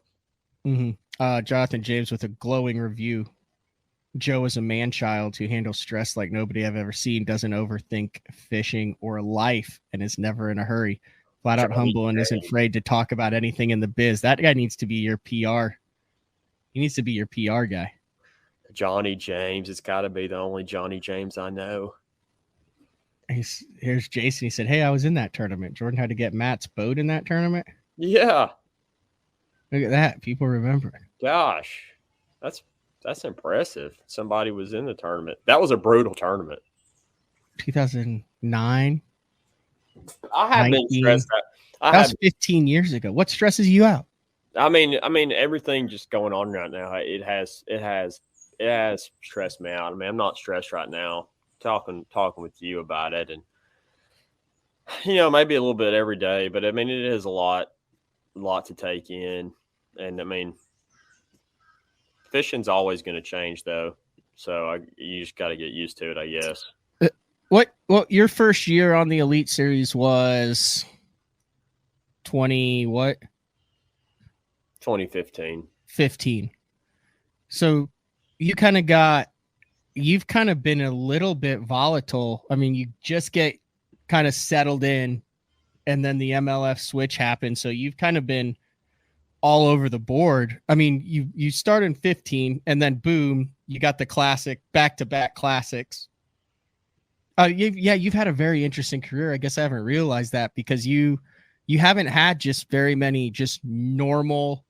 Jonathan James with a glowing review. Joe is a man-child who handles stress like nobody I've ever seen, doesn't overthink fishing or life, and is never in a hurry. Flat out humble and isn't afraid to talk about anything in the biz. That guy needs to be your PR. He needs to be your PR guy. Johnny James. It's got to be the only Johnny James I know. Here's Jason. He said, "Hey, I was in that tournament. Jordan had to get Matt's boat in that tournament." Yeah. Look at that. People remember. Gosh, that's impressive. Somebody was in the tournament. That was a brutal tournament. 2009. I have 19. Been stressed out. That was 15 years ago. What stresses you out? I mean, everything just going on right now. It has stressed me out. I mean, I'm not stressed right now. Talking with you about it, and maybe a little bit every day, but I mean, it is a lot to take in, and I mean, fishing's always going to change though, so you just got to get used to it, I guess. What your first year on the Elite Series was 2015. 15. So you've kind of been a little bit volatile. I mean, you just get kind of settled in, and then the MLF switch happened. So you've kind of been all over the board. I mean, you start in 15, and then boom, you got the classic, back-to-back classics. You've had a very interesting career. I guess I haven't realized that, because you haven't had just very many just normal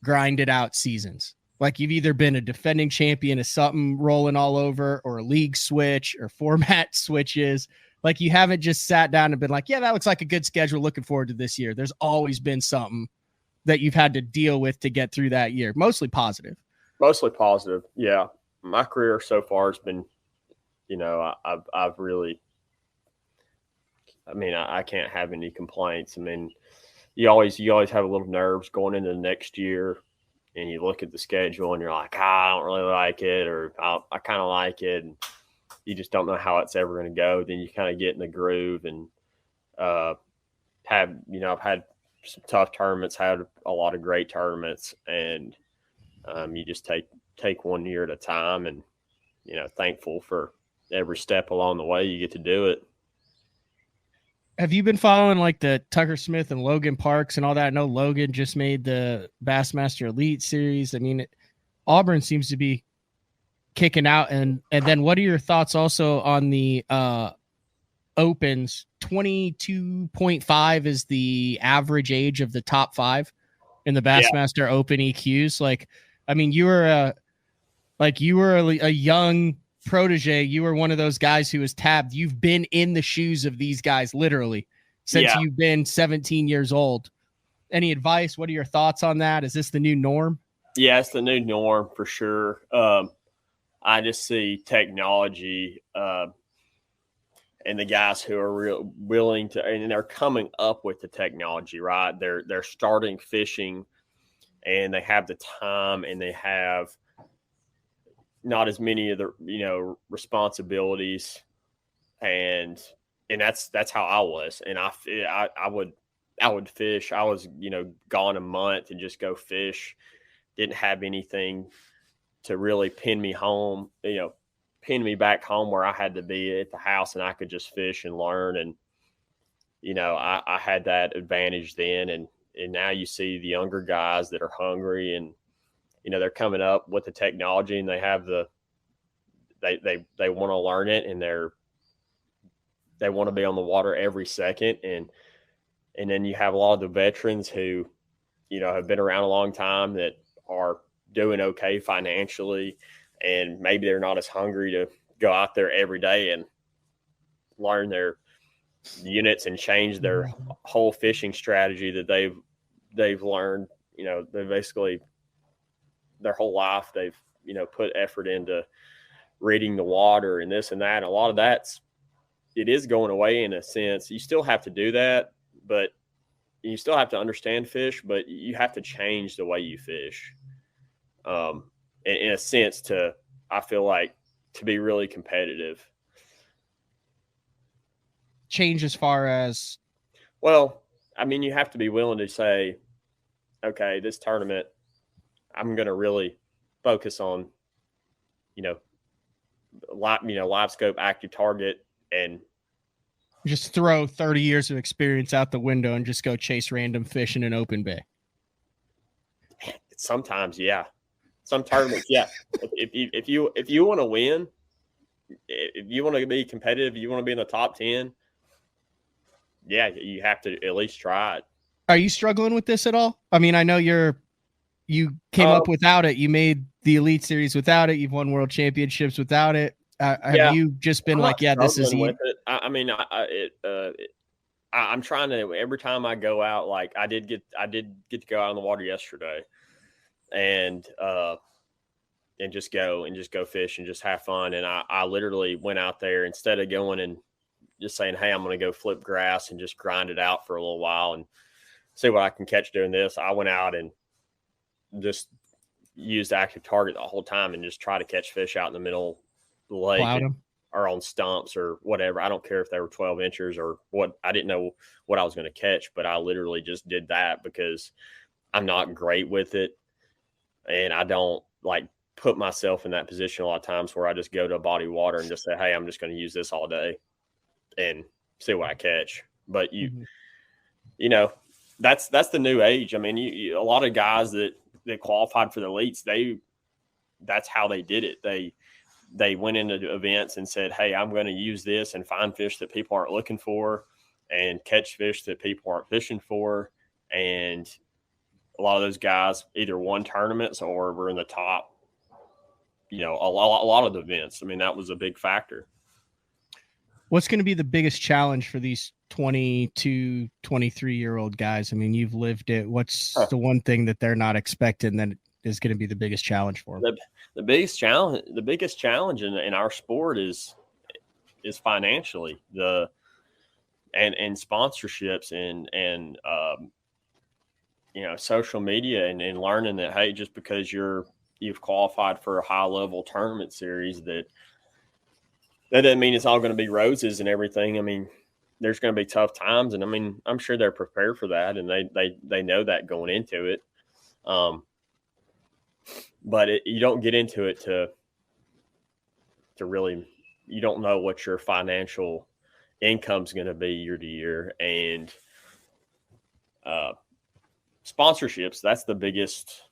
grinded out seasons. Like, you've either been a defending champion of something rolling all over, or a league switch, or format switches. Like, you haven't just sat down and been like, yeah, that looks like a good schedule. Looking forward to this year. There's always been something that you've had to deal with to get through that year. Mostly positive. Yeah. My career so far has been, I've really, I mean, I can't have any complaints. I mean, you always have a little nerves going into the next year, and you look at the schedule and you're like, I don't really like it, or I kind of like it. And you just don't know how it's ever going to go. Then you kind of get in the groove, and I've had some tough tournaments, had a lot of great tournaments, and you just take one year at a time, and, thankful for every step along the way you get to do it. Have you been following like the Tucker Smith and Logan Parks and all that? I know Logan just made the Bassmaster Elite Series. I mean, Auburn seems to be kicking out. And then what are your thoughts also on the Opens? 22.5 is the average age of the top 5 in the Bassmaster Open EQs. Like, I mean, you were a young protege. You were one of those guys who was tabbed. You've been in the shoes of these guys literally since you've been 17 years old. Any advice? What are your thoughts on that? Is this the new norm? Yeah, it's the new norm for sure. I just see technology and the guys who are willing to, and they're coming up with the technology, right? They're starting fishing, and they have the time, and they have not as many of the responsibilities, and that's how I was, and I would fish. I was gone a month and just go fish. Didn't have anything to really pin me back home where I had to be at the house, and I could just fish and learn. And I had that advantage then, and now you see the younger guys that are hungry, and they're coming up with the technology, and they have they want to learn it, and they want to be on the water every second. And then you have a lot of the veterans who have been around a long time that are doing okay financially, and maybe they're not as hungry to go out there every day and learn their units and change their whole fishing strategy that they've learned. They basically their whole life they've put effort into reading the water and this and that. And a lot of it is going away in a sense. You still have to do that, but you still have to understand fish, but you have to change the way you fish. In a sense, I feel like to be really competitive. Change as far as? Well, I mean, you have to be willing to say, okay, this tournament, I'm going to really focus on, live scope, active target, and just throw 30 years of experience out the window and just go chase random fish in an open bay. Sometimes, yeah. Some tournaments, yeah. If you want to win, if you want to be competitive, you want to be in the top 10, yeah, you have to at least try it. Are you struggling with this at all? I mean, I know you came up without it. You made the Elite Series without it. You've won world championships without it. Have you just been like, yeah, this is with it? I'm trying to, every time I go out, like I did get to go out on the water yesterday, and just go fish and just have fun. And I literally went out there, instead of going and just saying, hey, I'm going to go flip grass and just grind it out for a little while and see what I can catch doing this. I went out and just used active target the whole time and just try to catch fish out in the middle of the lake or on stumps or whatever. I don't care if they were 12 inches or what. I didn't know what I was going to catch, but I literally just did that because I'm not great with it. And I don't like put myself in that position a lot of times where I just go to a body of water and just say, hey, I'm just going to use this all day and see what I catch. But that's the new age. I mean, a lot of guys that qualified for the elites, that's how they did it. They went into events and said, hey, I'm going to use this and find fish that people aren't looking for and catch fish that people aren't fishing for. And a lot of those guys either won tournaments or were in the top, a lot of the events. I mean, that was a big factor. What's going to be the biggest challenge for these 22, 23-year-old guys? I mean, you've lived it. What's the one thing that they're not expecting that is going to be the biggest challenge for them? The biggest challenge in our sport is financially, and sponsorships and social media and learning that, hey, just because you've qualified for a high level tournament series, that doesn't mean it's all going to be roses and everything. I mean, there's going to be tough times, and I mean, I'm sure they're prepared for that, and they know that going into it. But you don't get into it to really, you don't know what your financial income's going to be year to year, and sponsorships, that's the biggest,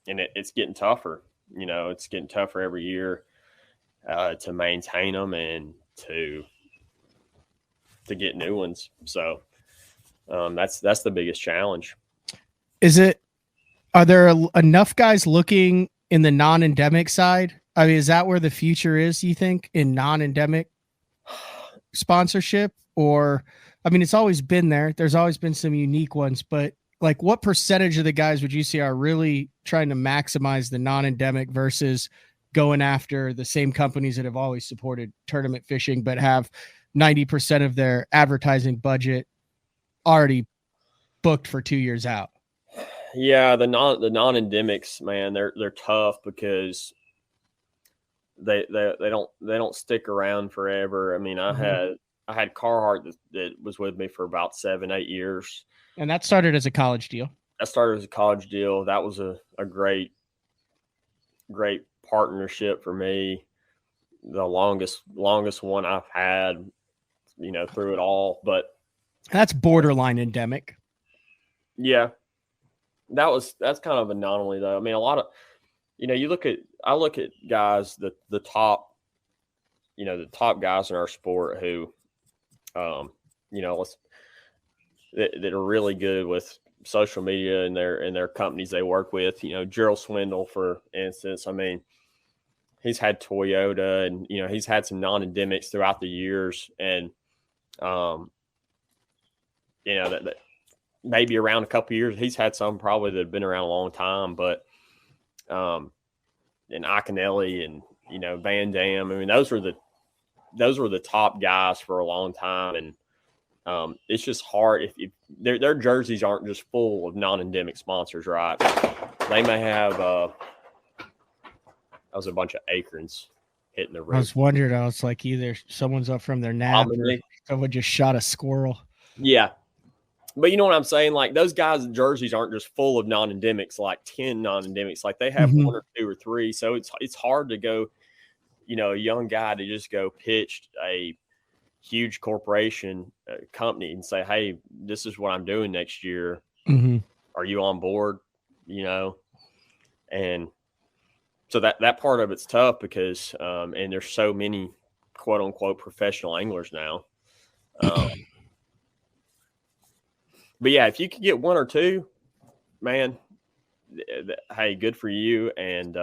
and it's getting tougher. It's getting tougher every year to maintain them and to get new ones. So that's the biggest challenge. Are there enough guys looking in the non-endemic side? I mean, is that where the future is, you think, in non-endemic sponsorship? Or, I mean, it's always been there. There's always been some unique ones, but like what percentage of the guys would you say are really trying to maximize the non-endemic versus going after the same companies that have always supported tournament fishing, but have 90% of their advertising budget already booked for 2 years out. Yeah, the non-endemics, man, they're tough because they don't stick around forever. I mean, I had Carhartt that was with me for about 7-8 years. And that started as a college deal. That started as a college deal. That was a great partnership for me. The longest one I've had, through it all. But that's borderline endemic. Yeah. That's kind of an anomaly though. I mean, a lot of, I look at guys, the top guys in our sport who, that are really good with social media and their companies they work with. Gerald Swindle, for instance. I mean, he's had Toyota, and he's had some non-endemics throughout the years, and that maybe around a couple of years. He's had some probably that have been around a long time, but and Iaconelli and Van Dam. I mean, those were the top guys for a long time, and it's just hard if their jerseys aren't just full of non-endemic sponsors, right? They may have that was a bunch of acorns hitting the roof. I was wondering, I was like, either someone's up from their nap or someone just shot a squirrel. Yeah. But you know what I'm saying? Like, those guys' jerseys aren't just full of non-endemics, like 10 non-endemics. Like, they have one or two or three. So it's hard to go, a young guy to just go pitch a huge corporation company and say, hey, this is what I'm doing next year. Are you on board? And so that part of it's tough because and there's so many quote unquote professional anglers now. But yeah, if you could get one or two, man, hey, good for you, and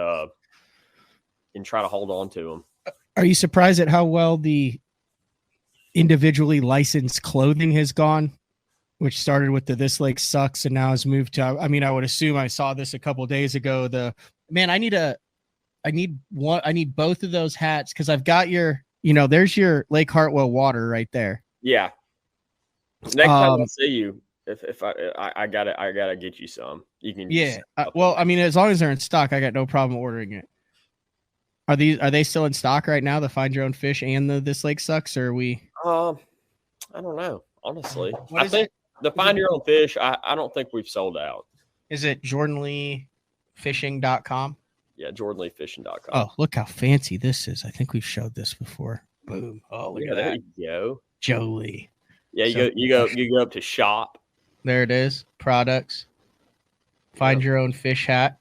try to hold on to them. Are you surprised at how well the individually licensed clothing has gone, which started with the This Lake Sucks and now has moved to? I mean, I would assume, I saw this a couple of days ago. I need both of those hats because I've got there's your Lake Hartwell water right there. Yeah. Next time I see you, if I gotta get you some. You can. Yeah. Well, I mean, as long as they're in stock, I got no problem ordering it. Are they still in stock right now? The Find Your Own Fish and the This Lake Sucks, or are we? I don't know, honestly. I think the Find Your Own Fish. I don't think we've sold out. Is it JordanLeeFishing.com? Yeah, JordanLeeFishing.com. Oh, look how fancy this is. I think we've showed this before. Boom. Oh, look at that. There you go. Jolie. Yeah, you go up to shop. There it is. Products. Find Your Own Fish hat.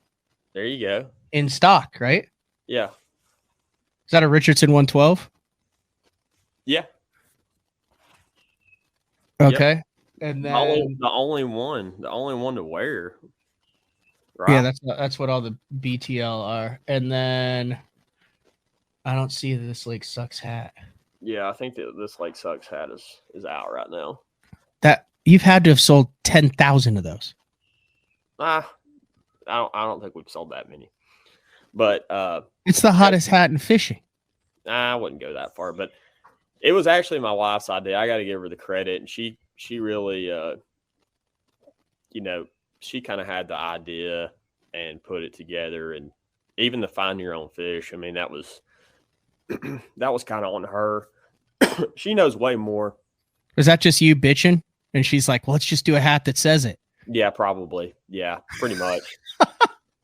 There you go. In stock, right? Yeah. Is that a Richardson 112? Yeah. Okay. Yep. And then the only one to wear. Right? Yeah, that's what all the BTL are. And then I don't see This Lake Sucks hat. Yeah, I think that This Lake Sucks hat is out right now. That you've had to have sold 10,000 of those. I don't think we've sold that many. But it's the hottest hat in fishing. I wouldn't go that far, but it was actually my wife's idea. I got to give her the credit, and she really she kind of had the idea and put it together, and even the Find Your Own Fish. I mean, that was kind of on her. She knows way more. Was that just you bitching? And she's like, well, let's just do a hat that says it. Yeah, probably. Yeah, pretty much.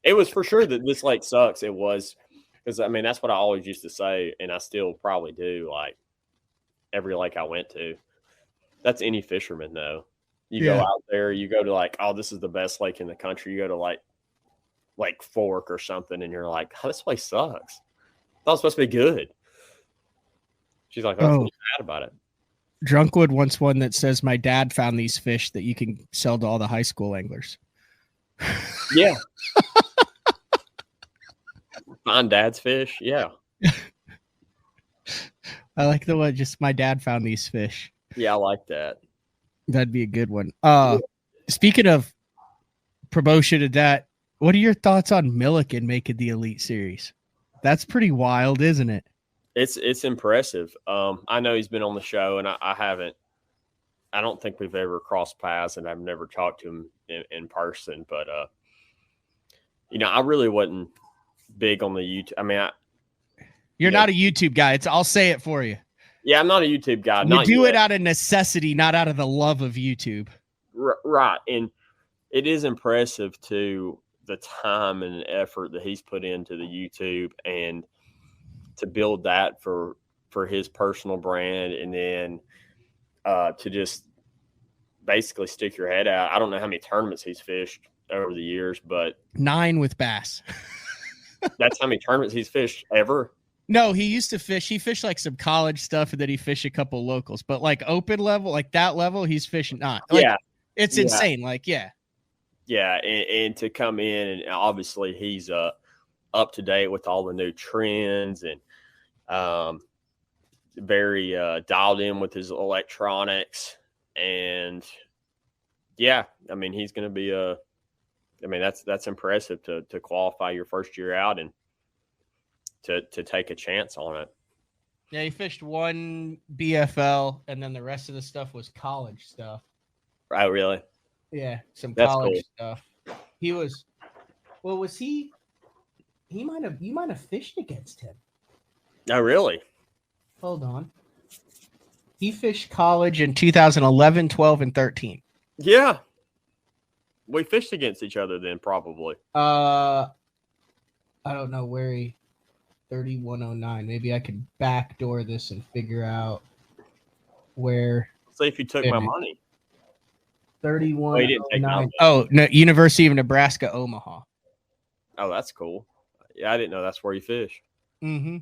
It was for sure that This Lake Sucks. It was, because I mean, that's what I always used to say, and I still probably do. Like every lake I went to, that's any fisherman though. You go out there, you go to like, oh, this is the best lake in the country. You go to like Lake Fork or something, and you're like, oh, this place sucks. I thought it was supposed to be good. She's like, oh, what's bad about it? Drunkwood wants one that says, my dad found these fish that you can sell to all the high school anglers. Yeah. Find dad's fish. Yeah. I like the one, just my dad found these fish. Yeah, I like that. That'd be a good one. Speaking of promotion of that, what are your thoughts on Milliken making the Elite Series? That's pretty wild, isn't it? It's impressive. I know he's been on the show, and I don't think we've ever crossed paths, and I've never talked to him in person. But I really wasn't big on the YouTube. I mean, you're not a YouTube guy. I'll say it for you. Yeah, I'm not a YouTube guy. You do it out of necessity, not out of the love of YouTube. Right, and it is impressive to the time and effort that he's put into the YouTube and to build that for his personal brand, and then to just basically stick your head out. I don't know how many tournaments he's fished over the years, but 9 with bass. That's how many tournaments he's fished ever. No, he used to fish. He fished like some college stuff, and then he fished a couple locals. But like open level, like that level, he's fishing not. Like, it's insane. Like, yeah, and to come in, and obviously he's up to date with all the new trends, and very dialed in with his electronics, and I mean he's going to be that's impressive to qualify your first year out and to take a chance on it. Yeah, he fished 1 BFL, and then the rest of the stuff was college stuff. Oh, really? Yeah, some That's college cool. stuff. He was, well, was he? You might have fished against him. Oh, really? Hold on. He fished college in 2011, 12, and 13. Yeah. We fished against each other then, probably. I don't know where he 3109. Maybe I could backdoor this and figure out where. See if you took my money. 3109. Oh, no, University of Nebraska, Omaha. Oh, that's cool. Yeah, I didn't know that's where you fish. Mm-hmm.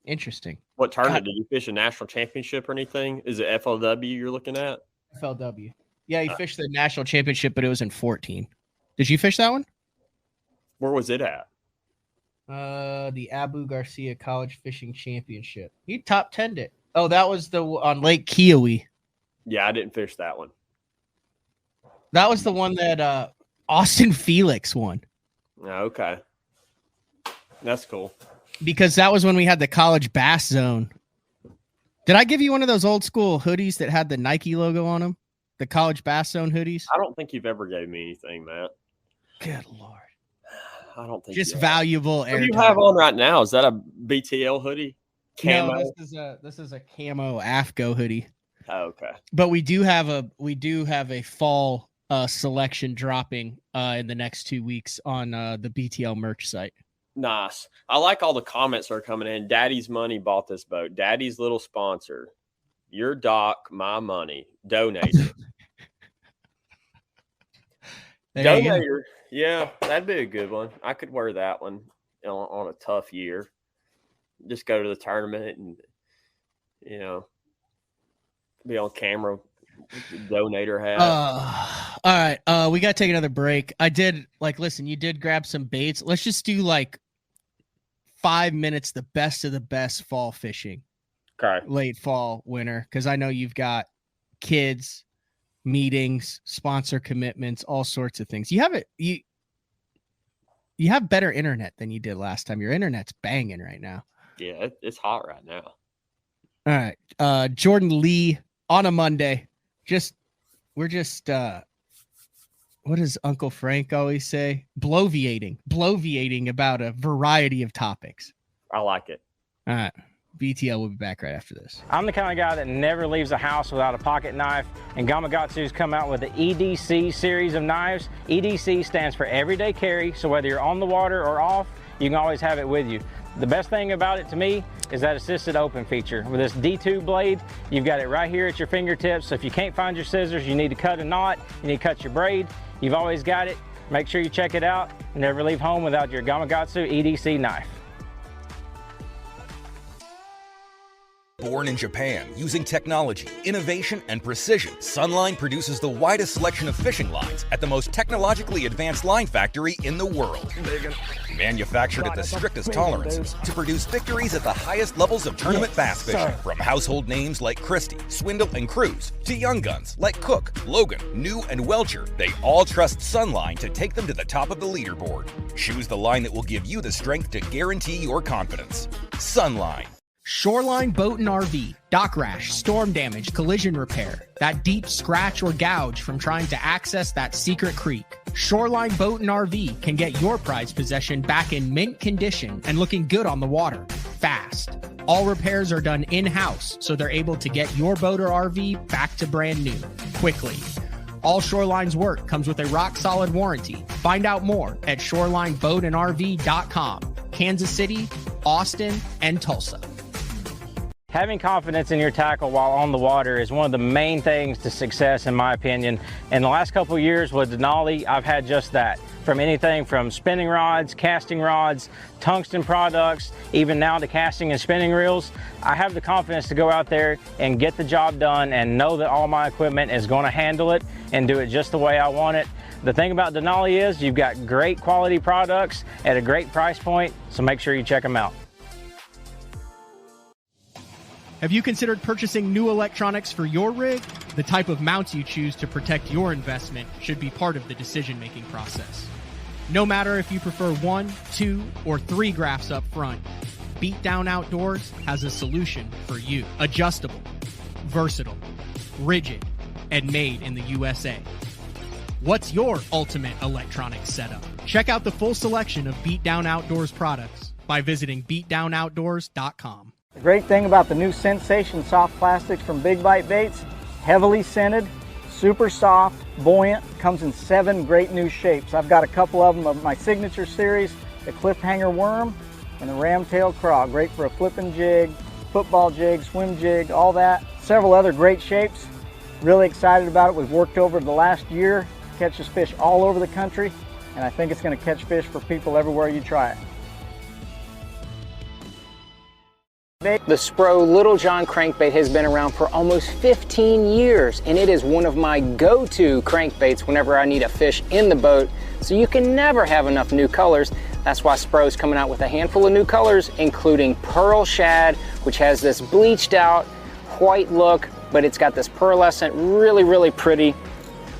Interesting. What tournament? Did you fish a national championship or anything? Is it FLW you're looking at? FLW. Yeah, he fished the national championship, but it was in 14. Did you fish that one? Where was it at? The Abu Garcia College Fishing Championship. He top 10'd it. Oh, that was on Lake Kiowee. Yeah, I didn't fish that one. That was the one that Austin Felix won. Okay. That's cool. Because that was when we had the college bass zone. Did I give you one of those old school hoodies that had the Nike logo on them? The college bass zone hoodies? I don't think you've ever gave me anything, Matt. Good Lord. I don't think just valuable. What do you have on right now? Is that a BTL hoodie? Camo? No, this is a camo AFCO hoodie. Oh, okay. But we do have a fall selection dropping in the next 2 weeks on the BTL merch site. Nice. I like all the comments that are coming in. Daddy's money bought this boat. Daddy's little sponsor. Your dock, my money. Donator. Donator. Yeah, that'd be a good one. I could wear that one on a tough year. Just go to the tournament and, be on camera with the donator hat. All right. We got to take another break. Listen, you did grab some baits. Let's just do 5 minutes, the best of the best fall fishing. Okay. Late fall, winter. Because I know you've got kids, meetings, sponsor commitments, all sorts of things. You have better internet than you did last time. Your internet's banging right now. Yeah, it's hot right now. All right. Jordan Lee on a Monday. We're just what does Uncle Frank always say? Bloviating about a variety of topics. I like it. All right. BTL will be back right after this. I'm the kind of guy that never leaves the house without a pocket knife, and Gamakatsu's come out with the EDC series of knives. EDC stands for everyday carry, so whether you're on the water or off, you can always have it with you. The best thing about it to me is that assisted open feature. With this D2 blade, you've got it right here at your fingertips, so if you can't find your scissors, you need to cut a knot, you need to cut your braid, you've always got it. Make sure you check it out. Never leave home without your Gamakatsu EDC knife. Born in Japan, using technology, innovation, and precision, Sunline produces the widest selection of fishing lines at the most technologically advanced line factory in the world. Manufactured at the strictest tolerances to produce victories at the highest levels of tournament bass fishing. From household names like Christie, Swindle, and Cruz to young guns like Cook, Logan, New, and Welcher, they all trust Sunline to take them to the top of the leaderboard. Choose the line that will give you the strength to guarantee your confidence. Sunline. Shoreline Boat and RV, dock rash, storm damage, collision repair, that deep scratch or gouge from trying to access that secret creek. Shoreline Boat and RV can get your prized possession back in mint condition and looking good on the water, fast. All repairs are done in-house, so they're able to get your boat or RV back to brand new, quickly. All Shoreline's work comes with a rock-solid warranty. Find out more at shorelineboatandrv.com. Kansas City, Austin, and Tulsa. Having confidence in your tackle while on the water is one of the main things to success, in my opinion. In the last couple of years with Denali, I've had just that. From anything from spinning rods, casting rods, tungsten products, even now to casting and spinning reels, I have the confidence to go out there and get the job done and know that all my equipment is going to handle it and do it just the way I want it. The thing about Denali is you've got great quality products at a great price point, so make sure you check them out. Have you considered purchasing new electronics for your rig? The type of mounts you choose to protect your investment should be part of the decision-making process. No matter if you prefer 1, 2, or 3 graphs up front, Beatdown Outdoors has a solution for you. Adjustable, versatile, rigid, and made in the USA. What's your ultimate electronics setup? Check out the full selection of Beatdown Outdoors products by visiting beatdownoutdoors.com. The great thing about the new Sensation soft plastics from Big Bite Baits, heavily scented, super soft, buoyant, comes in 7 great new shapes. I've got a couple of them of my signature series, the cliffhanger worm and the ramtail craw. Great for a flipping jig, football jig, swim jig, all that. Several other great shapes. Really excited about it. We've worked over the last year, catches fish all over the country, and I think it's going to catch fish for people everywhere you try it. The Spro Little John crankbait has been around for almost 15 years, and it is one of my go-to crankbaits whenever I need a fish in the boat, so you can never have enough new colors. That's why Spro's coming out with a handful of new colors, including Pearl Shad, which has this bleached out white look, but it's got this pearlescent, really pretty.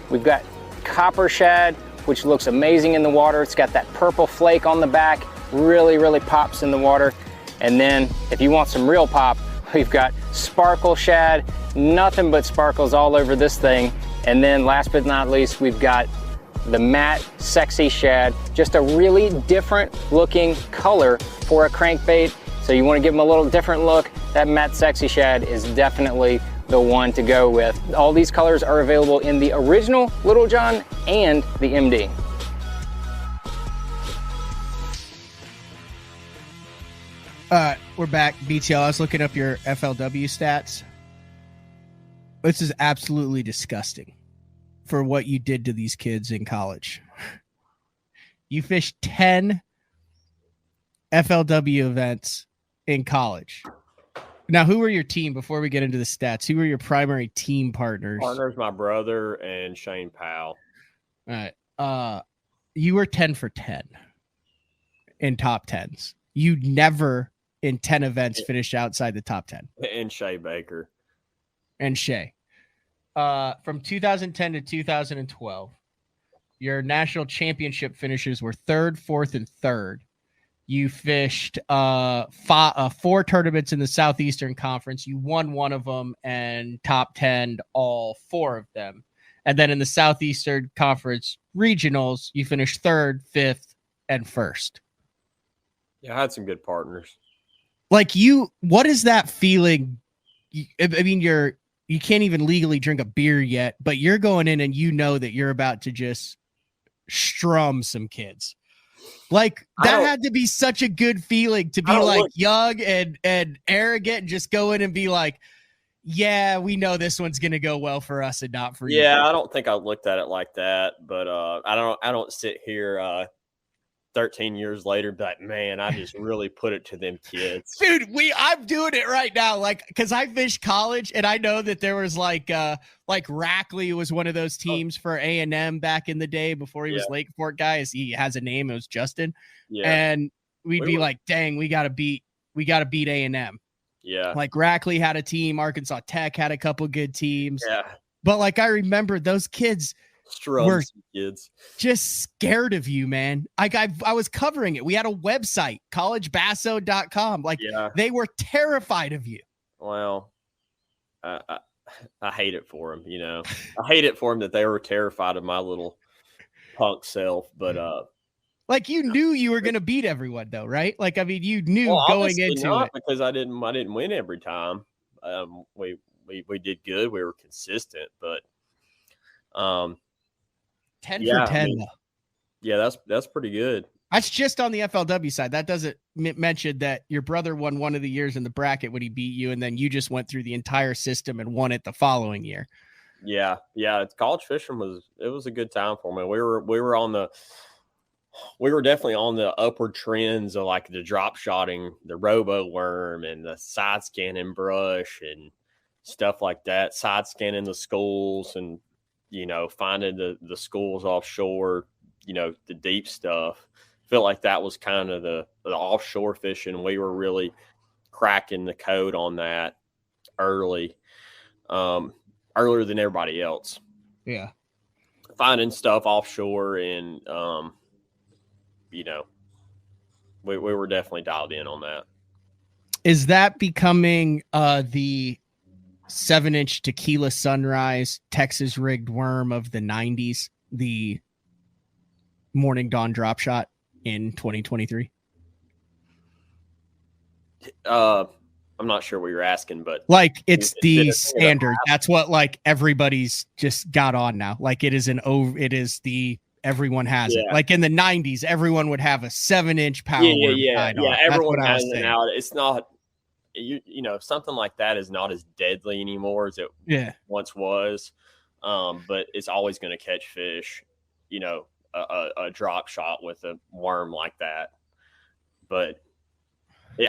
We've got Copper Shad, which looks amazing in the water. It's got that purple flake on the back, really pops in the water. And then if you want some real pop, we've got Sparkle Shad, nothing but sparkles all over this thing. And then last but not least, we've got the matte Sexy Shad, just a really different looking color for a crankbait. So you want to give them a little different look, that matte Sexy Shad is definitely the one to go with. All these colors are available in the original Little John and the MD. We're back, BTL. I was looking up your FLW stats. This is absolutely disgusting for what you did to these kids in college. You fished 10 FLW events in college. Now, who were your team before we get into the stats? Who were your primary team partners? Partners, my brother and Shane Powell. All right. You were 10 for 10 in top 10s. You never in 10 events finished outside the top 10. And Shea Baker. And Shea. From 2010 to 2012, your national championship finishes were 3rd, 4th, and 3rd. You fished 4 tournaments in the Southeastern Conference. You won one of them and top 10'd all 4 of them. And then in the Southeastern Conference regionals, you finished 3rd, 5th, and 1st. Yeah, I had some good partners. Like what is that feeling? I mean, you can't even legally drink a beer yet, but you're going in and you know that you're about to just strum some kids. Like that had to be such a good feeling to be like young and arrogant and just go in and be like, yeah, we know this one's going to go well for us and not for you. Yeah, I don't think I looked at it like that, but I don't sit here 13 years later, but man, I just really put it to them kids. Dude, I'm doing it right now. Like, cause I fished college and I know that there was like Rackley was one of those teams for A&M back in the day before he was Lake Fork guy. He has a name. It was Justin. Yeah. And we'd be like, dang, we got to beat A&M. Yeah. Like Rackley had a team. Arkansas Tech had a couple good teams. Yeah. But like, I remember those kids were kids just scared of you, man. Like I was covering it. We had a website, collegebasso.com. Like they were terrified of you. Well, I hate it for them, you know. I hate it for them that they were terrified of my little punk self, but like you knew you were going to beat everyone though, right? Like, I mean, you knew going into it because I didn't win every time. We did good. We were consistent, but 10 for 10 though. Yeah, that's pretty good. That's just on the FLW side. That doesn't mention that your brother won one of the years in the bracket when he beat you, and then you just went through the entire system and won it the following year. Yeah. College fishing was a good time for me. We were definitely on the upward trends of like the drop shotting, the robo worm, and the side scanning brush and stuff like that. Side scanning the schools and, you know, finding the schools offshore, you know, the deep stuff. Felt like that was kind of the offshore fishing. We were really cracking the code on that earlier than everybody else. Yeah. Finding stuff offshore and, you know, we were definitely dialed in on that. Is that becoming the 7-inch tequila sunrise Texas rigged worm of the 90s, the morning dawn drop shot in 2023? I'm not sure what you're asking, but like it's the standard. That's what like everybody's just got on now. Like everyone has it. Like in the 90s, everyone would have a 7-inch power worm. Yeah. Everyone has it now. It's not. You know, something like that is not as deadly anymore as it once was. But it's always going to catch fish, you know, a drop shot with a worm like that. But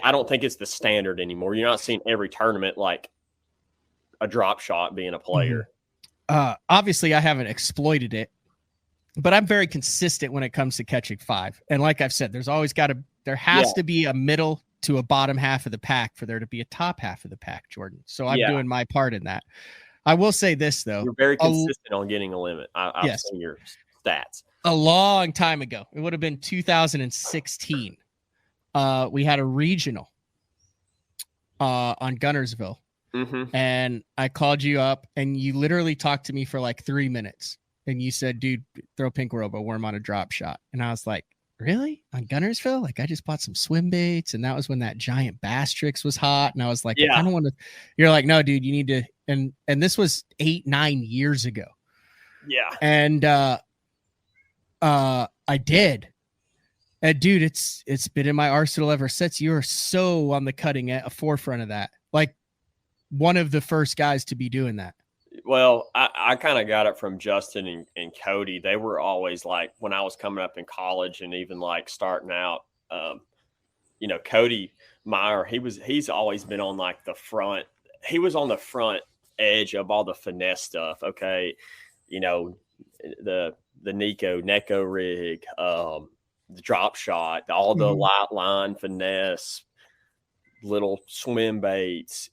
I don't think it's the standard anymore. You're not seeing every tournament like a drop shot being a player. Obviously, I haven't exploited it, but I'm very consistent when it comes to catching 5. And like I've said, there has to be a middle to a bottom half of the pack for there to be a top half of the pack, Jordan. So I'm doing my part in that. I will say this though. You're very consistent on getting a limit. I've seen your stats. A long time ago. It would have been 2016. We had a regional on Gunnersville. Mm-hmm. And I called you up and you literally talked to me for like 3 minutes. And you said, dude, throw pink robo worm on a drop shot. And I was like, really? On Gunnersville? Like I just bought some swim baits, and that was when that giant bass tricks was hot. And I was like, I don't want to. You're like, no, dude, you need to. And this was 8-9 years ago. Yeah. And I did. And dude, it's been in my arsenal ever since. You are so on the cutting edge, forefront of that. Like one of the first guys to be doing that. Well, I kind of got it from Justin and Cody. They were always like, when I was coming up in college and even like starting out, you know, Cody Meyer, he's always been on like the front. He was on the front edge of all the finesse stuff. Okay. You know, the Neko rig, the drop shot, all the light line finesse, little swim baits.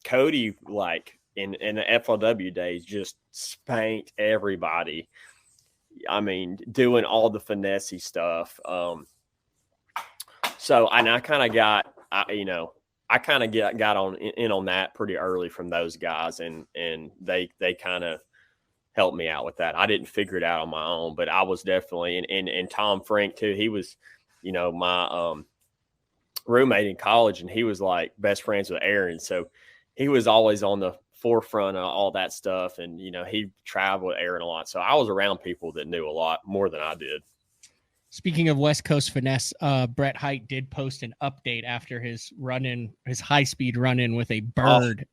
Cody, like, in the FLW days, just spanked everybody. I mean, doing all the finessey stuff. So, and I kind of got, I kind of got on that pretty early from those guys, and they kind of helped me out with that. I didn't figure it out on my own, but I was definitely, and Tom Frank too. He was, you know, my roommate in college, and he was like best friends with Aaron, so he was always on the forefront of all that stuff. And, you know, he traveled with Aaron a lot. So I was around people that knew a lot more than I did. Speaking of West Coast finesse, Brett Hite did post an update after his high-speed run-in with a bird.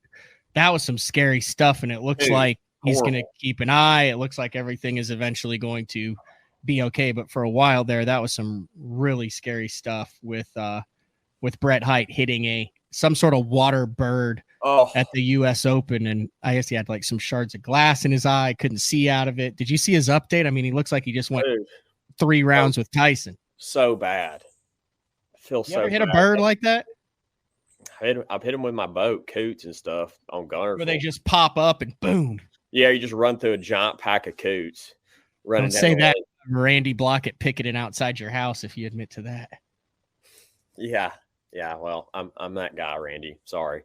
That was some scary stuff. And it looks like he's going to keep an eye. It looks like everything is eventually going to be okay. But for a while there, that was some really scary stuff with Brett Hite hitting some sort of water bird at the U.S. Open, and I guess he had like some shards of glass in his eye, couldn't see out of it. Did you see his update? I mean, he looks like he just went 3 rounds with Tyson. So bad. I feel You so ever hit bad. a bird like that? I've hit them with my boat, coots and stuff on Gunner. Where they just pop up and boom. Yeah, you just run through a giant pack of coots. Don't say that, Randy Blockett picketing outside your house if you admit to that. Yeah. Well, I'm that guy, Randy. Sorry.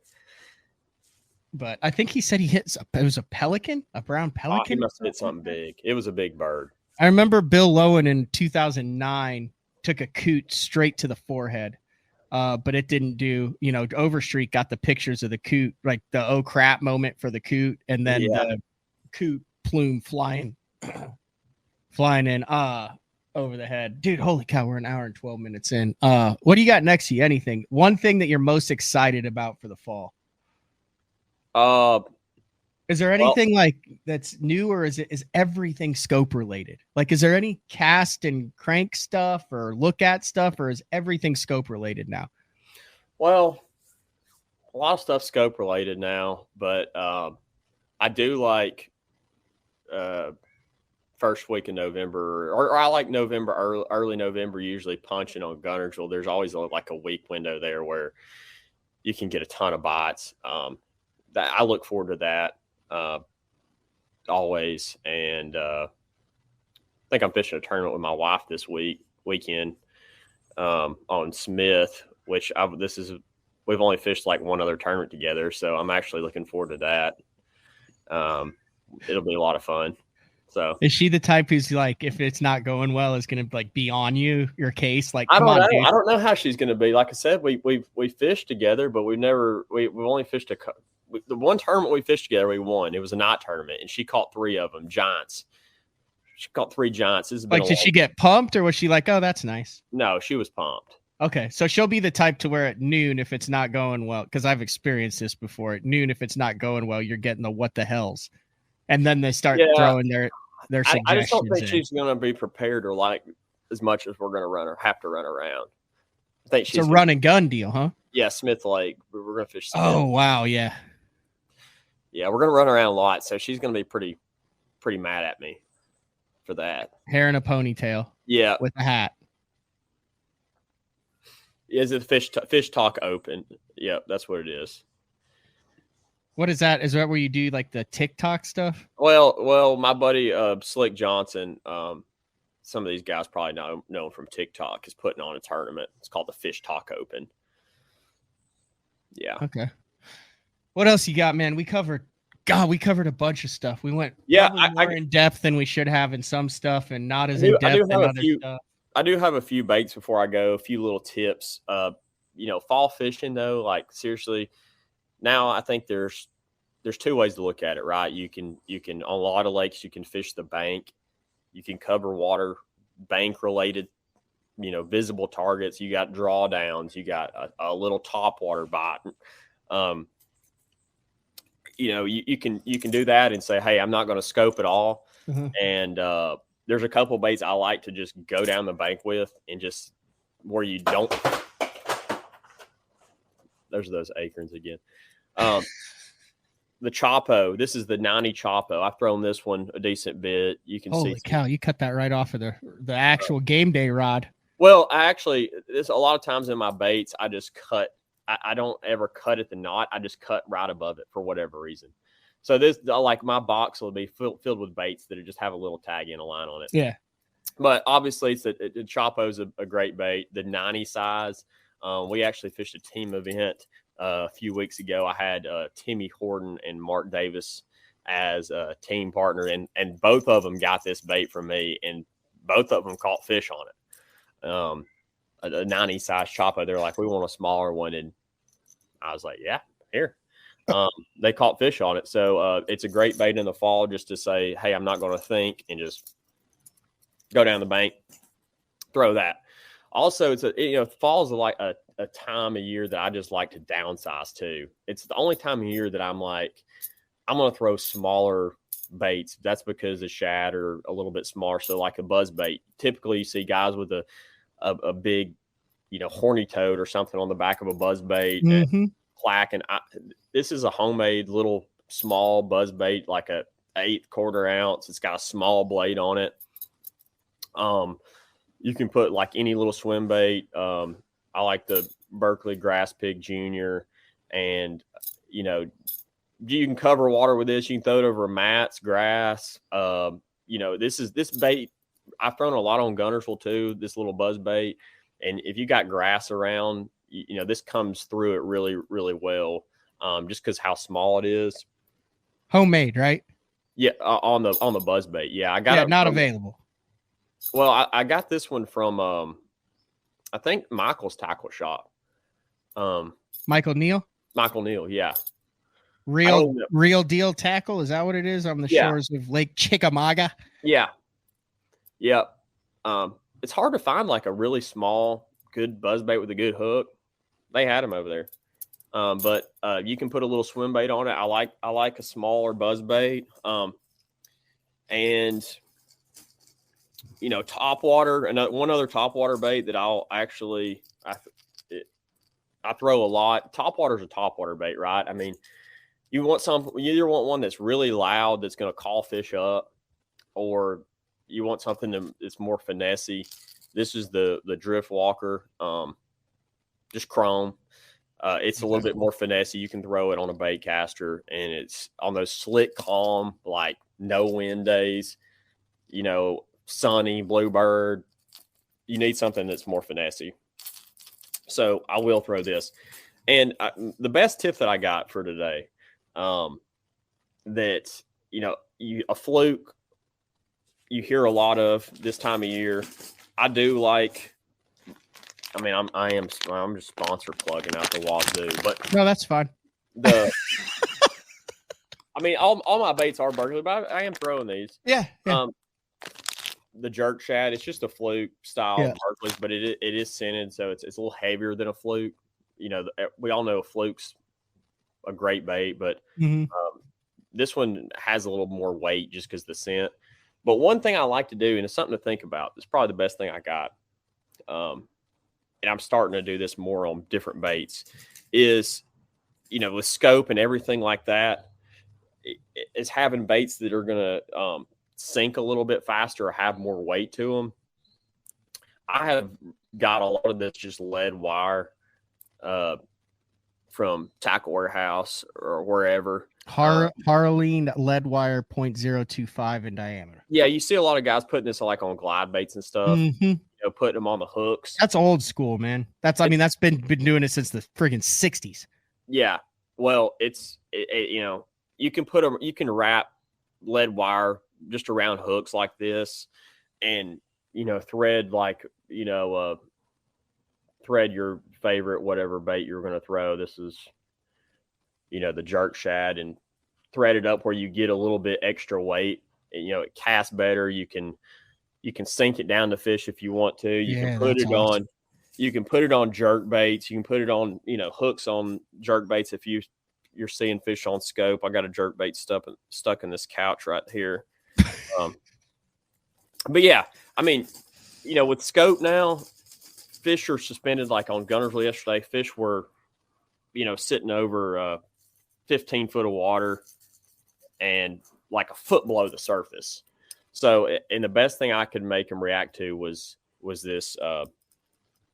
But I think he said it was a pelican, a brown pelican. He must have hit something big. It was a big bird. I remember Bill Lowen in 2009 took a coot straight to the forehead. But it didn't do, Overstreet got the pictures of the coot, like the oh crap moment for the coot, and then the coot plume flying in over the head. Dude, holy cow, we're an hour and 12 minutes in. What do you got next to you? Anything? One thing that you're most excited about for the fall? Is there anything that's new, or is everything scope related? Like, is there any cast and crank stuff or look at stuff, or is everything scope related now? Well, a lot of stuff scope related now, but I do like first week in November, or I like November, early November, usually punching on Gunnersville. There's always like a week window there where you can get a ton of bites. That I look forward to that. Always, and I think I'm fishing a tournament with my wife this weekend on Smith, which we've only fished like one other tournament together, so I'm actually looking forward to that. It'll be a lot of fun. So is she the type who's like, if it's not going well, is going to like be on your case? Like, I don't know. I don't know how she's going to be. Like I said, we fished together, but we've only fished the one tournament we fished together, we won. It was a night tournament, and she caught 3 of them, giants. She caught 3 giants. Did she get pumped, or was she like, oh, that's nice? No, she was pumped. Okay, so she'll be the type to where at noon, if it's not going well, because I've experienced this before, at noon, if it's not going well, you're getting the what the hells. And then they start throwing their suggestions I just don't think she's going to be prepared or like as much as we're going to have to run around. I think she's a run and gun deal, huh? Yeah, Smith Lake. We're going to fish Smith. Oh, wow, yeah. Yeah, we're going to run around a lot, so she's going to be pretty mad at me for that. Hair and a ponytail. Yeah. With a hat. Is it Fish Talk Open? Yeah, that's what it is. What is that? Is that where you do like the TikTok stuff? Well, my buddy Slick Johnson, some of these guys probably know from TikTok, is putting on a tournament. It's called the Fish Talk Open. Yeah. Okay. What else you got, man? We covered a bunch of stuff. We went more in depth than we should have in some stuff, and not as in depth in other stuff. I do have a few baits before I go, a few little tips. Fall fishing though, like seriously, now I think there's 2 ways to look at it, right? You can on a lot of lakes you can fish the bank, you can cover water, bank related, visible targets. You got drawdowns, you got a little top water bite. You can do that and say, hey, I'm not going to scope it all. Mm-hmm. And there's a couple baits I like to just go down the bank with, and just where you don't. There's those acorns again. The Chapo. This is the 90 Chapo. I've thrown this one a decent bit. You can see. Holy cow! You cut that right off of the actual game day rod. Well, this a lot of times in my baits, I just cut. I don't ever cut at the knot. I just cut right above it for whatever reason. So like my box will be filled with baits that just have a little tag in a line on it. Yeah. But obviously, the Chapo's a great bait. The 90 size. We actually fished a team event a few weeks ago. I had Timmy Horton and Mark Davis as a team partner, and both of them got this bait from me, and both of them caught fish on it. A 90 size Chapo. They're like, we want a smaller one, and I was like, yeah, here. They caught fish on it. So it's a great bait in the fall just to say, hey, I'm not going to think, and just go down the bank, throw that. Also, fall is like a time of year that I just like to downsize too. It's the only time of year that I'm like, I'm going to throw smaller baits. That's because the shad are a little bit smaller. So like a buzz bait, typically you see guys with a big, horny toad or something on the back of a buzz bait and clack. And this is a homemade little small buzz bait, like a 1/8 quarter ounce. It's got a small blade on it. You can put like any little swim bait. I like the Berkeley Grass Pig Junior, and you can cover water with this. You can throw it over mats, grass. This bait. I've thrown a lot on Guntersville too. This little buzz bait, and if you got grass around, this comes through it really, really well. Just because how small it is. Homemade, right? Yeah, on the buzz bait. Yeah, I got it. Not available. Well, I got this one from I think Michael's Tackle Shop. Michael Neal, yeah. Real deal tackle. Is that what it is on the shores of Lake Chickamauga? Yeah. Yep. It's hard to find like a really small, good buzz bait with a good hook. They had them over there. But you can put a little swim bait on it. I like a smaller buzz bait. And top water, and one other top water bait that I throw a lot. Top water is a top water bait, right? I mean, you either want one that's really loud that's going to call fish up, or you want something that's more finessey. This is the Drift Walker, just chrome. It's a little bit more finessey. You can throw it on a bait caster, and it's on those slick, calm, like no wind days, sunny, bluebird. You need something that's more finessey. So I will throw this. And the best tip that I got for today, that, a fluke you hear a lot of this time of year. I do like, I'm just sponsor plugging out the Wazoo, but no, that's fine. All my baits are Berkeley, but I am throwing these. Yeah. The jerk shad, it's just a fluke style Berkeley's, but it is scented, so it's a little heavier than a fluke. We all know a fluke's a great bait, but this one has a little more weight just because the scent. But one thing I like to do, and it's something to think about, it's probably the best thing I got, and I'm starting to do this more on different baits, is, with scope and everything like that, is having baits that are going to sink a little bit faster or have more weight to them. I have got a lot of this just lead wire from Tackle Warehouse or wherever. Harleen lead wire 0.025 in diameter. Yeah, you see a lot of guys putting this like on glide baits and stuff. Putting them on the hooks. That's old school, man. That's been doing it since the friggin' 60s. Yeah. Well, you can wrap lead wire just around hooks like this, and thread thread your favorite whatever bait you're going to throw. This is the jerk shad, and thread it up where you get a little bit extra weight, and it casts better. You can sink it down to fish if you want to. You can put it awesome. You can put it on jerk baits. You can put it on hooks on jerk baits if you're seeing fish on scope. I got a jerk bait stuck in this couch right here. But yeah, with scope now, fish are suspended. Like on Guntersville yesterday, fish were, sitting over 15 foot of water and like a foot below the surface. So, and the best thing I could make them react to was this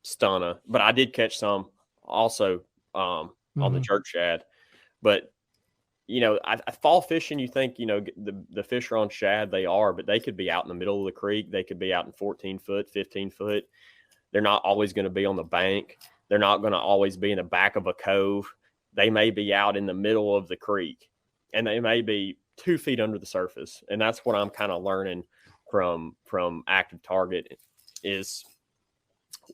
stunner. But I did catch some also on the jerk shad. But I fall fishing, you think, the fish are on shad, they are, but they could be out in the middle of the creek. They could be out in 14 foot, 15 foot. They're not always going to be on the bank. They're not going to always be in the back of a cove. They may be out in the middle of the creek, and they may be 2 feet under the surface. And that's what I'm kind of learning from Active Target is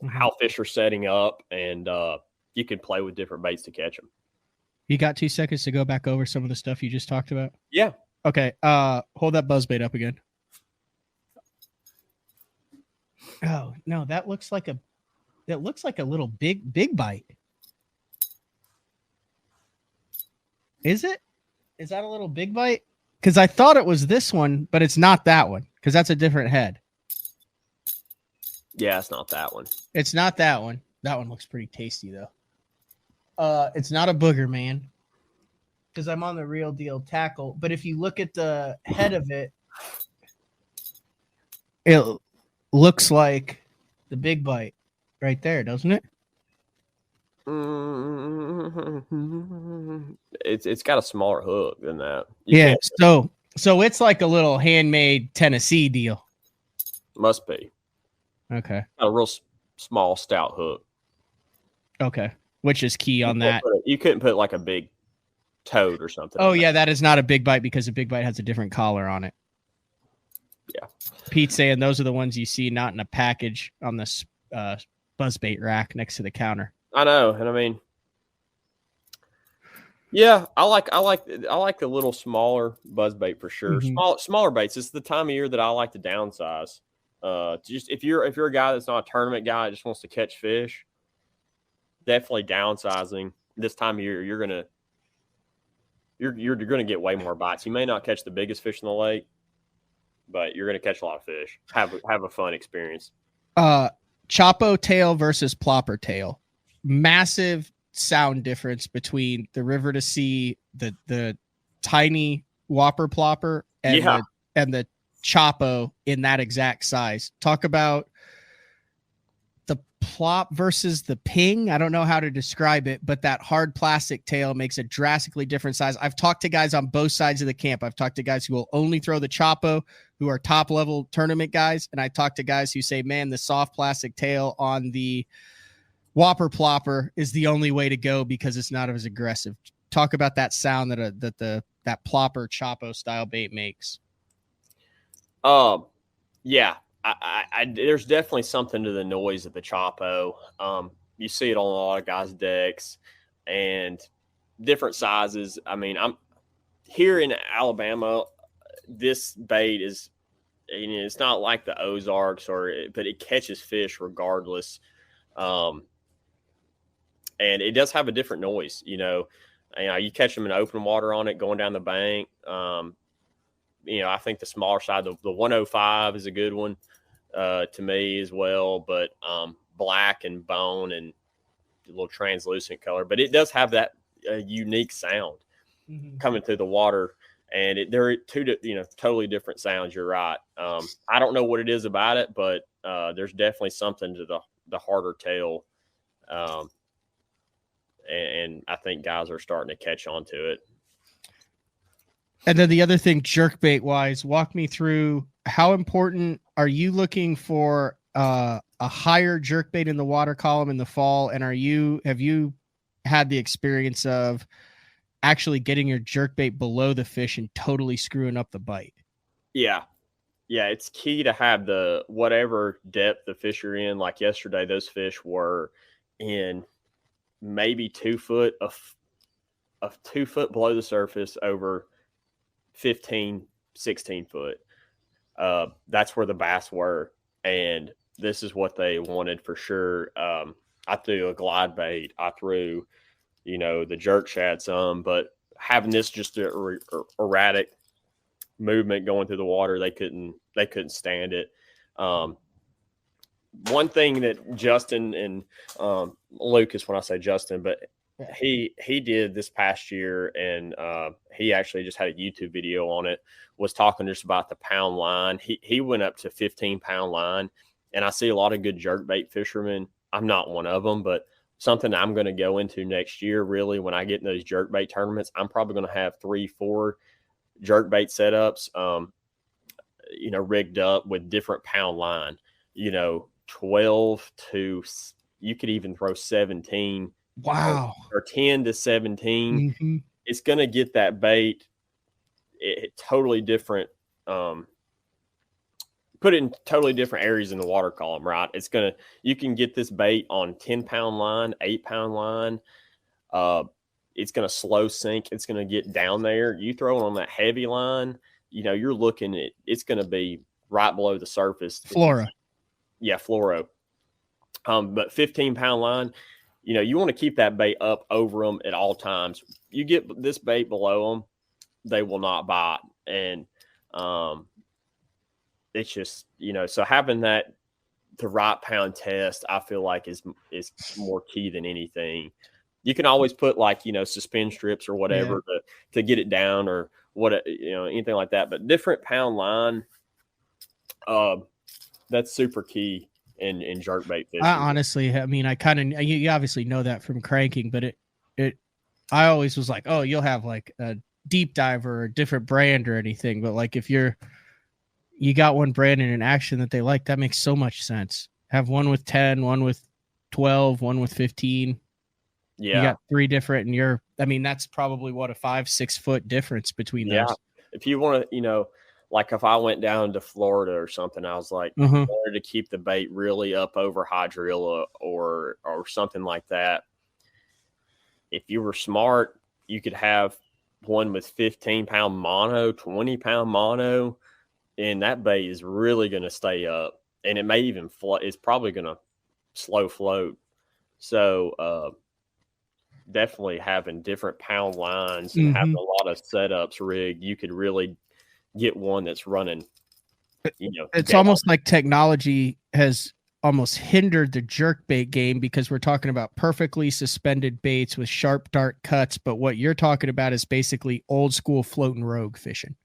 how fish are setting up, and you can play with different baits to catch them. You got 2 seconds to go back over some of the stuff you just talked about? Yeah. Okay. Hold that buzzbait up again. Oh, no, that looks like a little big bite. Is it? Is that a little big bite? because I thought it was this one, but it's not that one because that's a different head. Yeah, it's not that one. It's not that one. That one looks pretty tasty though. It's not a booger man because I'm on the Real Deal tackle. But if you look at the head of it, it looks like the big bite right there, doesn't it? It's got a smaller hook than that. Yeah. So it's like a little handmade Tennessee deal. Must be. Okay. Got a real small, stout hook. Okay. Which is key on that. You couldn't put like a big toad or something. Oh, yeah. That is not a big bite because a big bite has a different collar on it. Yeah. Pete's saying those are the ones you see not in a package on this buzzbait rack next to the counter. I know. And I mean, yeah, I like the little smaller buzzbait for sure. Mm-hmm. Smaller baits. It's the time of year that I like to downsize. Just if you're a guy that's not a tournament guy, just wants to catch fish, definitely downsizing this time of year. You're gonna get way more bites. You may not catch the biggest fish in the lake, but you're gonna catch a lot of fish. Have a fun experience. Chopo tail versus plopper tail. Massive sound difference between the river to sea, the tiny whopper plopper and the Chopo in that exact size. Talk about the plop versus the ping. I don't know how to describe it, but that hard plastic tail makes a drastically different size. I've talked to guys on both sides of the camp. I've talked to guys who will only throw the Chopo, who are top level tournament guys. And I talked to guys who say, man, the soft plastic tail on the whopper plopper is the only way to go because it's not as aggressive. Talk about that sound that plopper Chopo style bait makes. Yeah, I there's definitely something to the noise of the Chopo. You see it on a lot of guys' decks and different sizes. I mean, I'm here in Alabama. This bait is, it's not like the Ozarks but it catches fish regardless. And it does have a different noise, you catch them in open water on it going down the bank. I think the smaller side, the 105 is a good one to me as well, but black and bone and a little translucent color, but it does have that unique sound coming through the water, and they're two, totally different sounds. You're right. I don't know what it is about it, but there's definitely something to the harder tail. And I think guys are starting to catch on to it. And then the other thing, jerkbait wise, walk me through how important are you looking for a higher jerkbait in the water column in the fall? And have you had the experience of actually getting your jerkbait below the fish and totally screwing up the bite? Yeah. Yeah. It's key to have the whatever depth the fish are in. Like yesterday, those fish were in maybe 2 foot of 2 foot below the surface over 15, 16 foot. That's where the bass were. And this is what they wanted for sure. I threw a glide bait. I threw, the jerk shad some, but having this just erratic movement going through the water, they couldn't stand it. One thing that Justin and Lucas, when I say Justin, but he did this past year, and he actually just had a YouTube video on it, was talking just about the pound line. He went up to 15-pound line, and I see a lot of good jerkbait fishermen. I'm not one of them, but something I'm going to go into next year, really, when I get in those jerkbait tournaments, I'm probably going to have 3-4 jerkbait setups, rigged up with different pound line, 12 to, you could even throw 17. Wow. Or 10 to 17. Mm-hmm. It's going to get that bait totally different. Put it in totally different areas in the water column, right? You can get this bait on 10-pound line, 8-pound line. It's going to slow sink. It's going to get down there. You throw it on that heavy line, you're looking at, it's going to be right below the surface. Flora. Yeah, fluoro. But 15-pound line, you want to keep that bait up over them at all times. You get this bait below them, they will not bite. And it's just, so having the right pound test, I feel like is more key than anything. You can always put suspend strips or whatever to get it down or anything like that. But different pound line, that's super key in jerkbait fishing. Honestly, I mean, you obviously know that from cranking, but I always was like, oh, you'll have like a deep diver or a different brand or anything. But like, if you got one brand in an action that they like, that makes so much sense. Have one with 10, one with 12, one with 15. Yeah. You got 3 different, and that's probably what, a 5-6 foot difference between those. If you want to, like if I went down to Florida or something, I was like, I wanted to keep the bait really up over hydrilla or something like that. If you were smart, you could have one with 15-pound mono, 20-pound mono, and that bait is really going to stay up, and it may even float. It's probably going to slow float. So definitely having different pound lines and having a lot of setups rigged, you could really get one that's running. It's almost like technology has almost hindered the jerkbait game, because we're talking about perfectly suspended baits with sharp dart cuts. But what you're talking about is basically old school floating rogue fishing,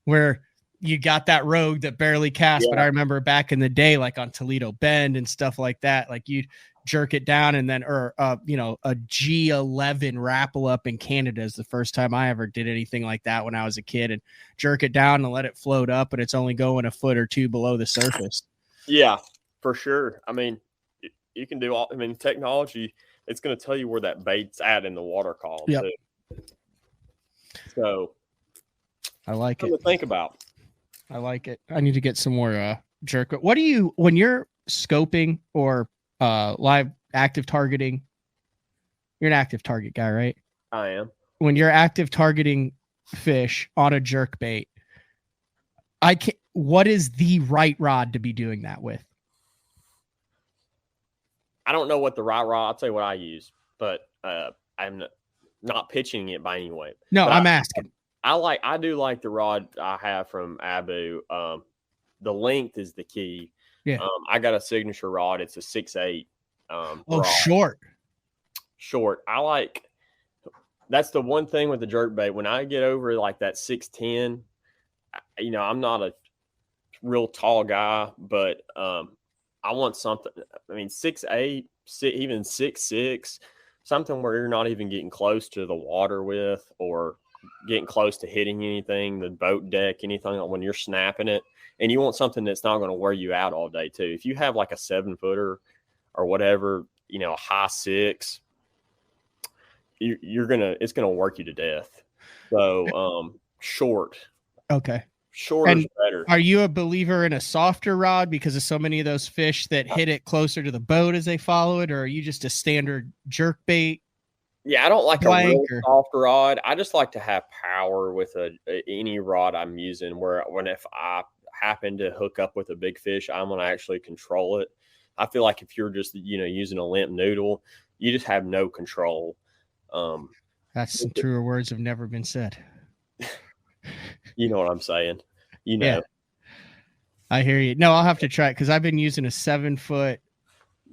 where you got that rogue that barely cast. But I remember back in the day, like on Toledo Bend and stuff like that, like you'd jerk it down and then, a G11 rappel up in Canada is the first time I ever did anything like that when I was a kid, and jerk it down and let it float up, and it's only going a foot or 2 below the surface. Yeah, for sure. I mean, you can do technology, it's going to tell you where that bait's at in the water column too. So I like it. To think about. I like it. I need to get some more jerk. What do you, when you're scoping or live active targeting, you're an active target guy, right? I am. When you're active targeting fish on a jerk bait, what is the right rod to be doing that with? I don't know what the right rod, I'll tell you what I use, but I'm not pitching it by any way. No, but I'm asking. I do like the rod I have from Abu. The length is the key. Yeah. I got a signature rod. It's a 6'8". Rod. Short. That's the one thing with the jerkbait. When I get over like that 6'10", I'm not a real tall guy, but I want something. 6'8", even 6'6", something where you're not even getting close to the water with, or getting close to hitting anything, the boat deck, anything when you're snapping it. And you want something that's not going to wear you out all day too. If you have like a 7-footer or whatever, a high 6, it's gonna work you to death. So short. Okay. Short is better. Are you a believer in a softer rod because of so many of those fish that hit it closer to the boat as they follow it, or are you just a standard jerk bait? Yeah, I don't like a real soft rod. I just like to have power with any rod I'm using, if I happen to hook up with a big fish, I'm going to actually control it. I feel like if you're just, using a limp noodle, you just have no control. That's some truer words have never been said. You know what I'm saying? Yeah, I hear you. No, I'll have to try it, because I've been using a 7-foot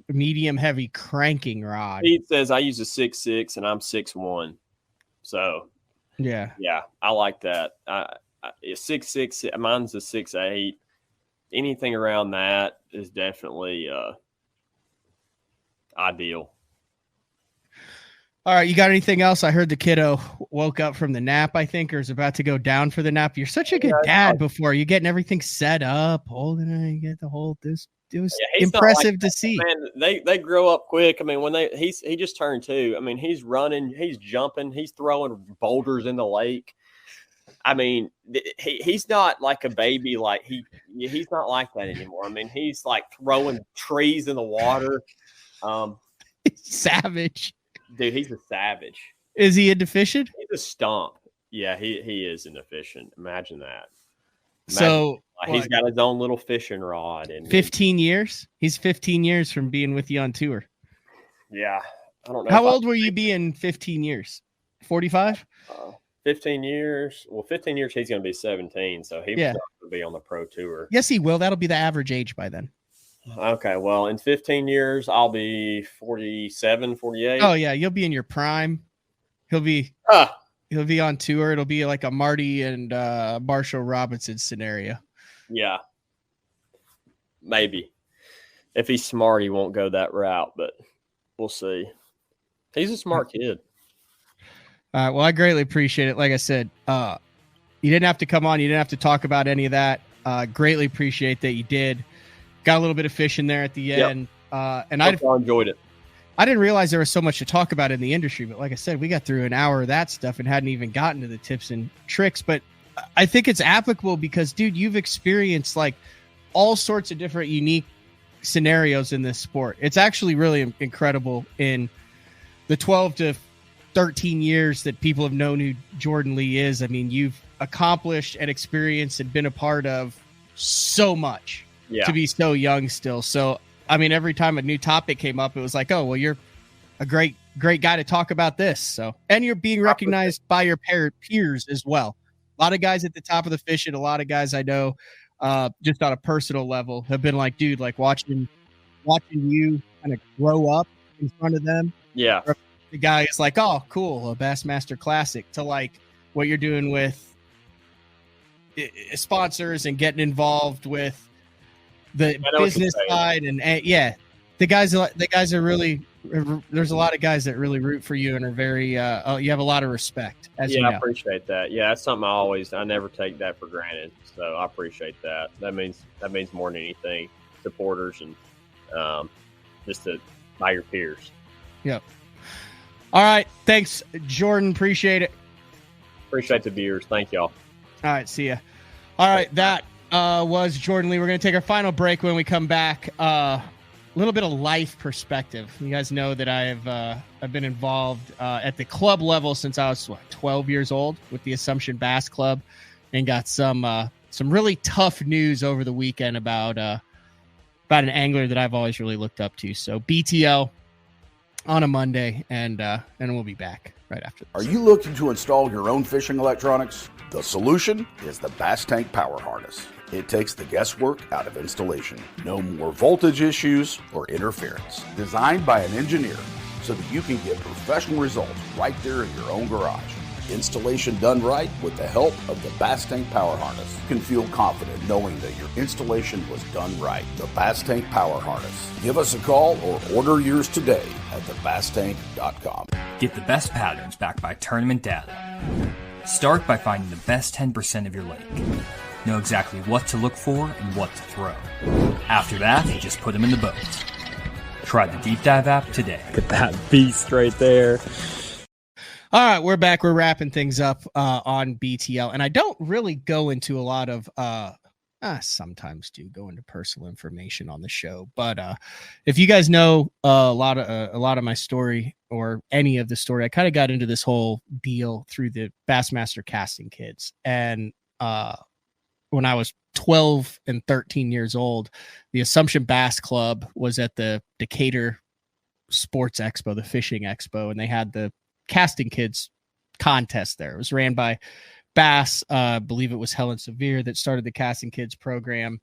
medium heavy cranking rod. Pete says I use a 6'6" and I'm 6'1". So yeah, I like that. 6'6", mine's a 6'8". Anything around that is definitely ideal. All right, you got anything else? I heard the kiddo woke up from the nap, I think, or is about to go down for the nap. You're such a good dad before. You're getting everything set up, holding it, you get the whole this. It was impressive to see. Man, they grow up quick. He just turned 2. He's running, he's jumping, he's throwing boulders in the lake. He's not like a baby. Like he's not like that anymore. He's like throwing trees in the water. Savage. Dude, he's a savage. Is he into fishing? He's a stump. Yeah, he is into fishing. Imagine that. He's got his own little fishing rod. And 15 years? He's 15 years from being with you on tour. Yeah. I don't know. How old will you be in 15 years? 45? 15 years. Well, 15 years, he's going to be 17, so he's not going to be on the pro tour. Yes, he will. That'll be the average age by then. Okay, well, in 15 years, I'll be 47, 48. Oh, yeah, you'll be in your prime. He'll be on tour. It'll be like a Marty and Marshall Robinson scenario. Yeah, maybe. If he's smart, he won't go that route, but we'll see. He's a smart kid. Well, I greatly appreciate it. Like I said, you didn't have to come on. You didn't have to talk about any of that. Greatly appreciate that you did. Got a little bit of fishing there at the end. And I enjoyed it. I didn't realize there was so much to talk about in the industry, but like I said, we got through an hour of that stuff and hadn't even gotten to the tips and tricks. But I think it's applicable because, dude, you've experienced like all sorts of different unique scenarios in this sport. It's actually really incredible in the 12 to 13 years that people have known who Jordan Lee is. I mean, you've accomplished and experienced and been a part of so much to be so young still. So, I mean, every time a new topic came up, it was like, oh, well, you're a great guy to talk about this. So, and you're being recognized by your peers as well. A lot of guys at the top of the fish and a lot of guys I know just on a personal level have been like, dude, like watching you kind of grow up in front of them. Yeah. The guy is like, oh, cool, a Bassmaster Classic, to like what you're doing with sponsors and getting involved with the business side. And the guys are really, there's a lot of guys that really root for you and are very, you have a lot of respect. I appreciate that. Yeah. That's something I never take that for granted. So I appreciate that. That means more than anything, supporters and just by your peers. Yep. All right. Thanks, Jordan. Appreciate it. Appreciate the viewers. Thank y'all. All right. See ya. All right. That was Jordan Lee. We're going to take our final break. When we come back. A little bit of life perspective. You guys know that I've been involved at the club level since I was 12 years old with the Assumption Bass Club, and got some really tough news over the weekend about an angler that I've always really looked up to. So BTL on a Monday, and we'll be back right after this. Are you looking to install your own fishing electronics? The solution is the Bass Tank Power Harness. It takes the guesswork out of installation. No more voltage issues or interference. Designed by an engineer so that you can get professional results right there in your own garage. Installation done right with the help of the Bass Tank Power Harness. You can feel confident knowing that your installation was done right. The Bass Tank Power Harness. Give us a call or order yours today at thebasstank.com. Get the best patterns backed by tournament data. Start by finding the best 10% of your lake. Know exactly what to look for and what to throw. After that, just put them in the boat. Try the Deep Dive app today. Look at that beast right there. All right, we're back. We're wrapping things up on BTL, and I don't really go into a lot of sometimes do go into personal information on the show, but if you guys know a lot of my story or any of the story, I kind of got into this whole deal through the Bassmaster Casting Kids, and when I was 12 and 13 years old, the Assumption Bass Club was at the Decatur Sports Expo, the fishing expo, and they had the Casting Kids contest there. It was ran by Bass. I believe it was Helen Sevier that started the Casting Kids program.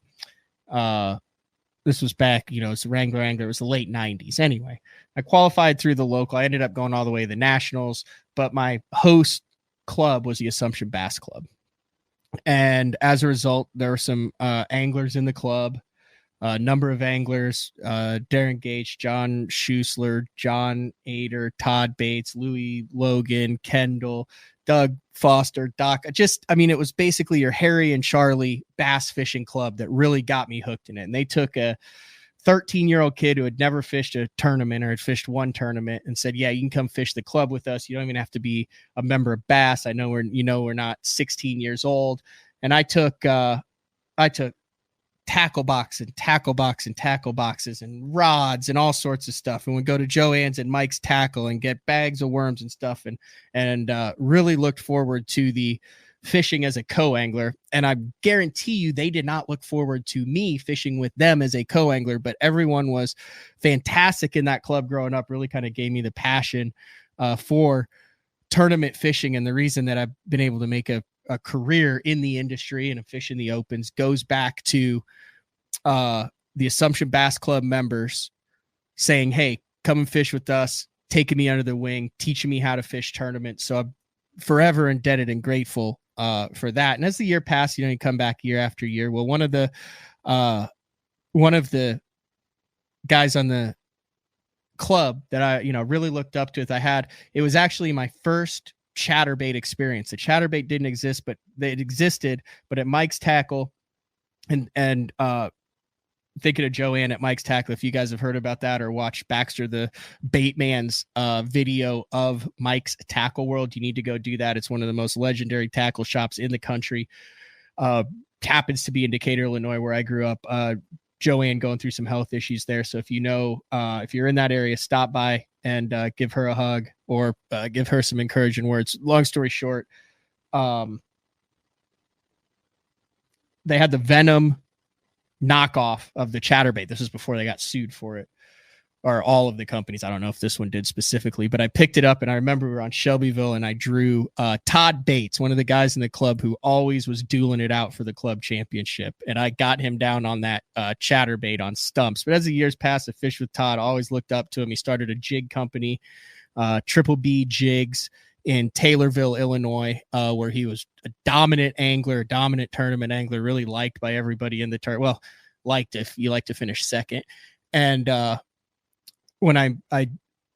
This was back, it's Wrangler Angler. It was the late 90s. Anyway, I qualified through the local. I ended up going all the way to the nationals, but my host club was the Assumption Bass Club. And as a result, there were some anglers in the club, a number of anglers, Darren Gage, John Schusler, John Ader, Todd Bates, Louis Logan, Kendall, Doug Foster, Doc. It was basically your Harry and Charlie bass fishing club that really got me hooked in it. And they took a 13-year-old kid who had never fished a tournament or had fished one tournament and said, yeah, you can come fish the club with us. You don't even have to be a member of Bass. I know we're not 16 years old. And I took tackle boxes and rods and all sorts of stuff, and would go to Joanne's and Mike's Tackle and get bags of worms and stuff, and really looked forward to the fishing as a co-angler. And I guarantee you they did not look forward to me fishing with them as a co-angler, but everyone was fantastic in that club growing up. Really kind of gave me the passion for tournament fishing and the reason that I've been able to make a career in the industry and fishing the opens goes back to the Assumption Bass Club members saying, hey, come and fish with us, taking me under the wing, teaching me how to fish tournaments. So I'm forever indebted and grateful for that. And as the year passed, you come back year after year. Well, one of the guys on the club that I, really looked up to, it was actually my first chatterbait experience. The chatterbait didn't exist, but it existed, but at Mike's Tackle and thinking of Joanne at Mike's Tackle, if you guys have heard about that or watched Baxter the Baitman's video of Mike's Tackle World, you need to go do that. It's one of the most legendary tackle shops in the country. Happens to be in Decatur, Illinois, where I grew up. Joanne going through some health issues there. So if if you're in that area, stop by and give her a hug or give her some encouraging words. Long story short, they had the Venom knockoff of the chatterbait. This was before they got sued for it, or all of the companies. I don't know if this one did specifically, but I picked it up and I remember we were on Shelbyville and I drew Todd Bates, one of the guys in the club who always was dueling it out for the club championship. And I got him down on that chatterbait on stumps. But as the years passed, I fished with Todd, always looked up to him. He started a jig company, Triple B Jigs in Taylorville, Illinois, where he was a dominant angler, a dominant tournament angler, really liked by everybody in the tournament. Well, liked if you like to finish second. And when I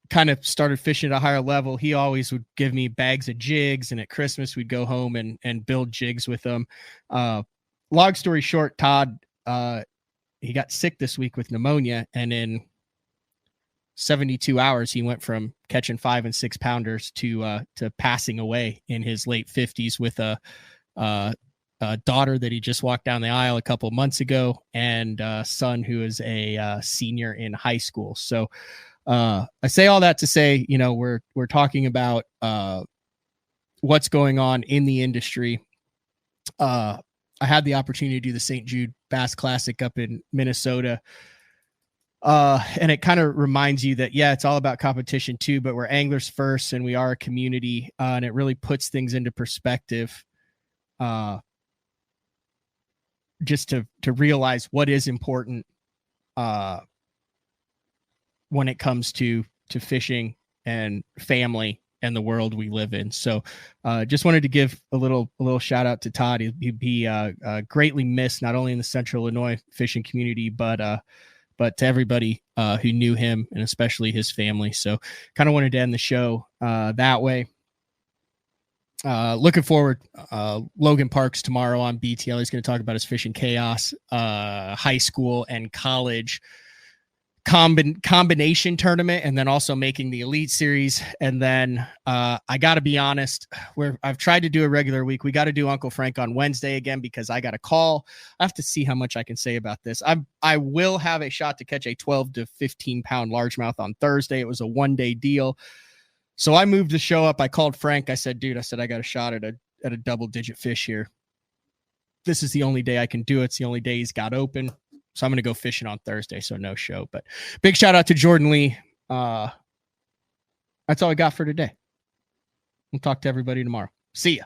kind of started fishing at a higher level, he always would give me bags of jigs. And at Christmas, we'd go home and build jigs with him. Long story short, Todd, he got sick this week with pneumonia. And in 72 hours, he went from catching 5 and 6 pounders to passing away in his late 50s with a daughter that he just walked down the aisle a couple of months ago, and a son who is a senior in high school. So I say all that to say, we're talking about what's going on in the industry. I had the opportunity to do the St. Jude Bass Classic up in Minnesota. And it kind of reminds you that, yeah, it's all about competition too, but we're anglers first and we are a community, and it really puts things into perspective. Just to realize what is important when it comes to fishing and family and the world we live in. So just wanted to give a little shout out to Todd. He'd be greatly missed, not only in the Central Illinois fishing community, but to everybody who knew him, and especially his family. So kind of wanted to end the show that way. Looking forward, Logan Parks tomorrow on BTL. He's going to talk about his Fishing Chaos high school and college combination tournament, and then also making the Elite Series. And then I got to be honest, I've tried to do a regular week. We got to do Uncle Frank on Wednesday again because I got a call. I have to see how much I can say about this. I will have a shot to catch a 12 to 15 pound largemouth on Thursday. It was a 1-day deal. So I moved the show up. I called Frank. I said, dude, I got a shot at a double-digit fish here. This is the only day I can do it. It's the only day he's got open. So I'm going to go fishing on Thursday, so no show. But big shout out to Jordan Lee. That's all I got for today. We'll talk to everybody tomorrow. See ya.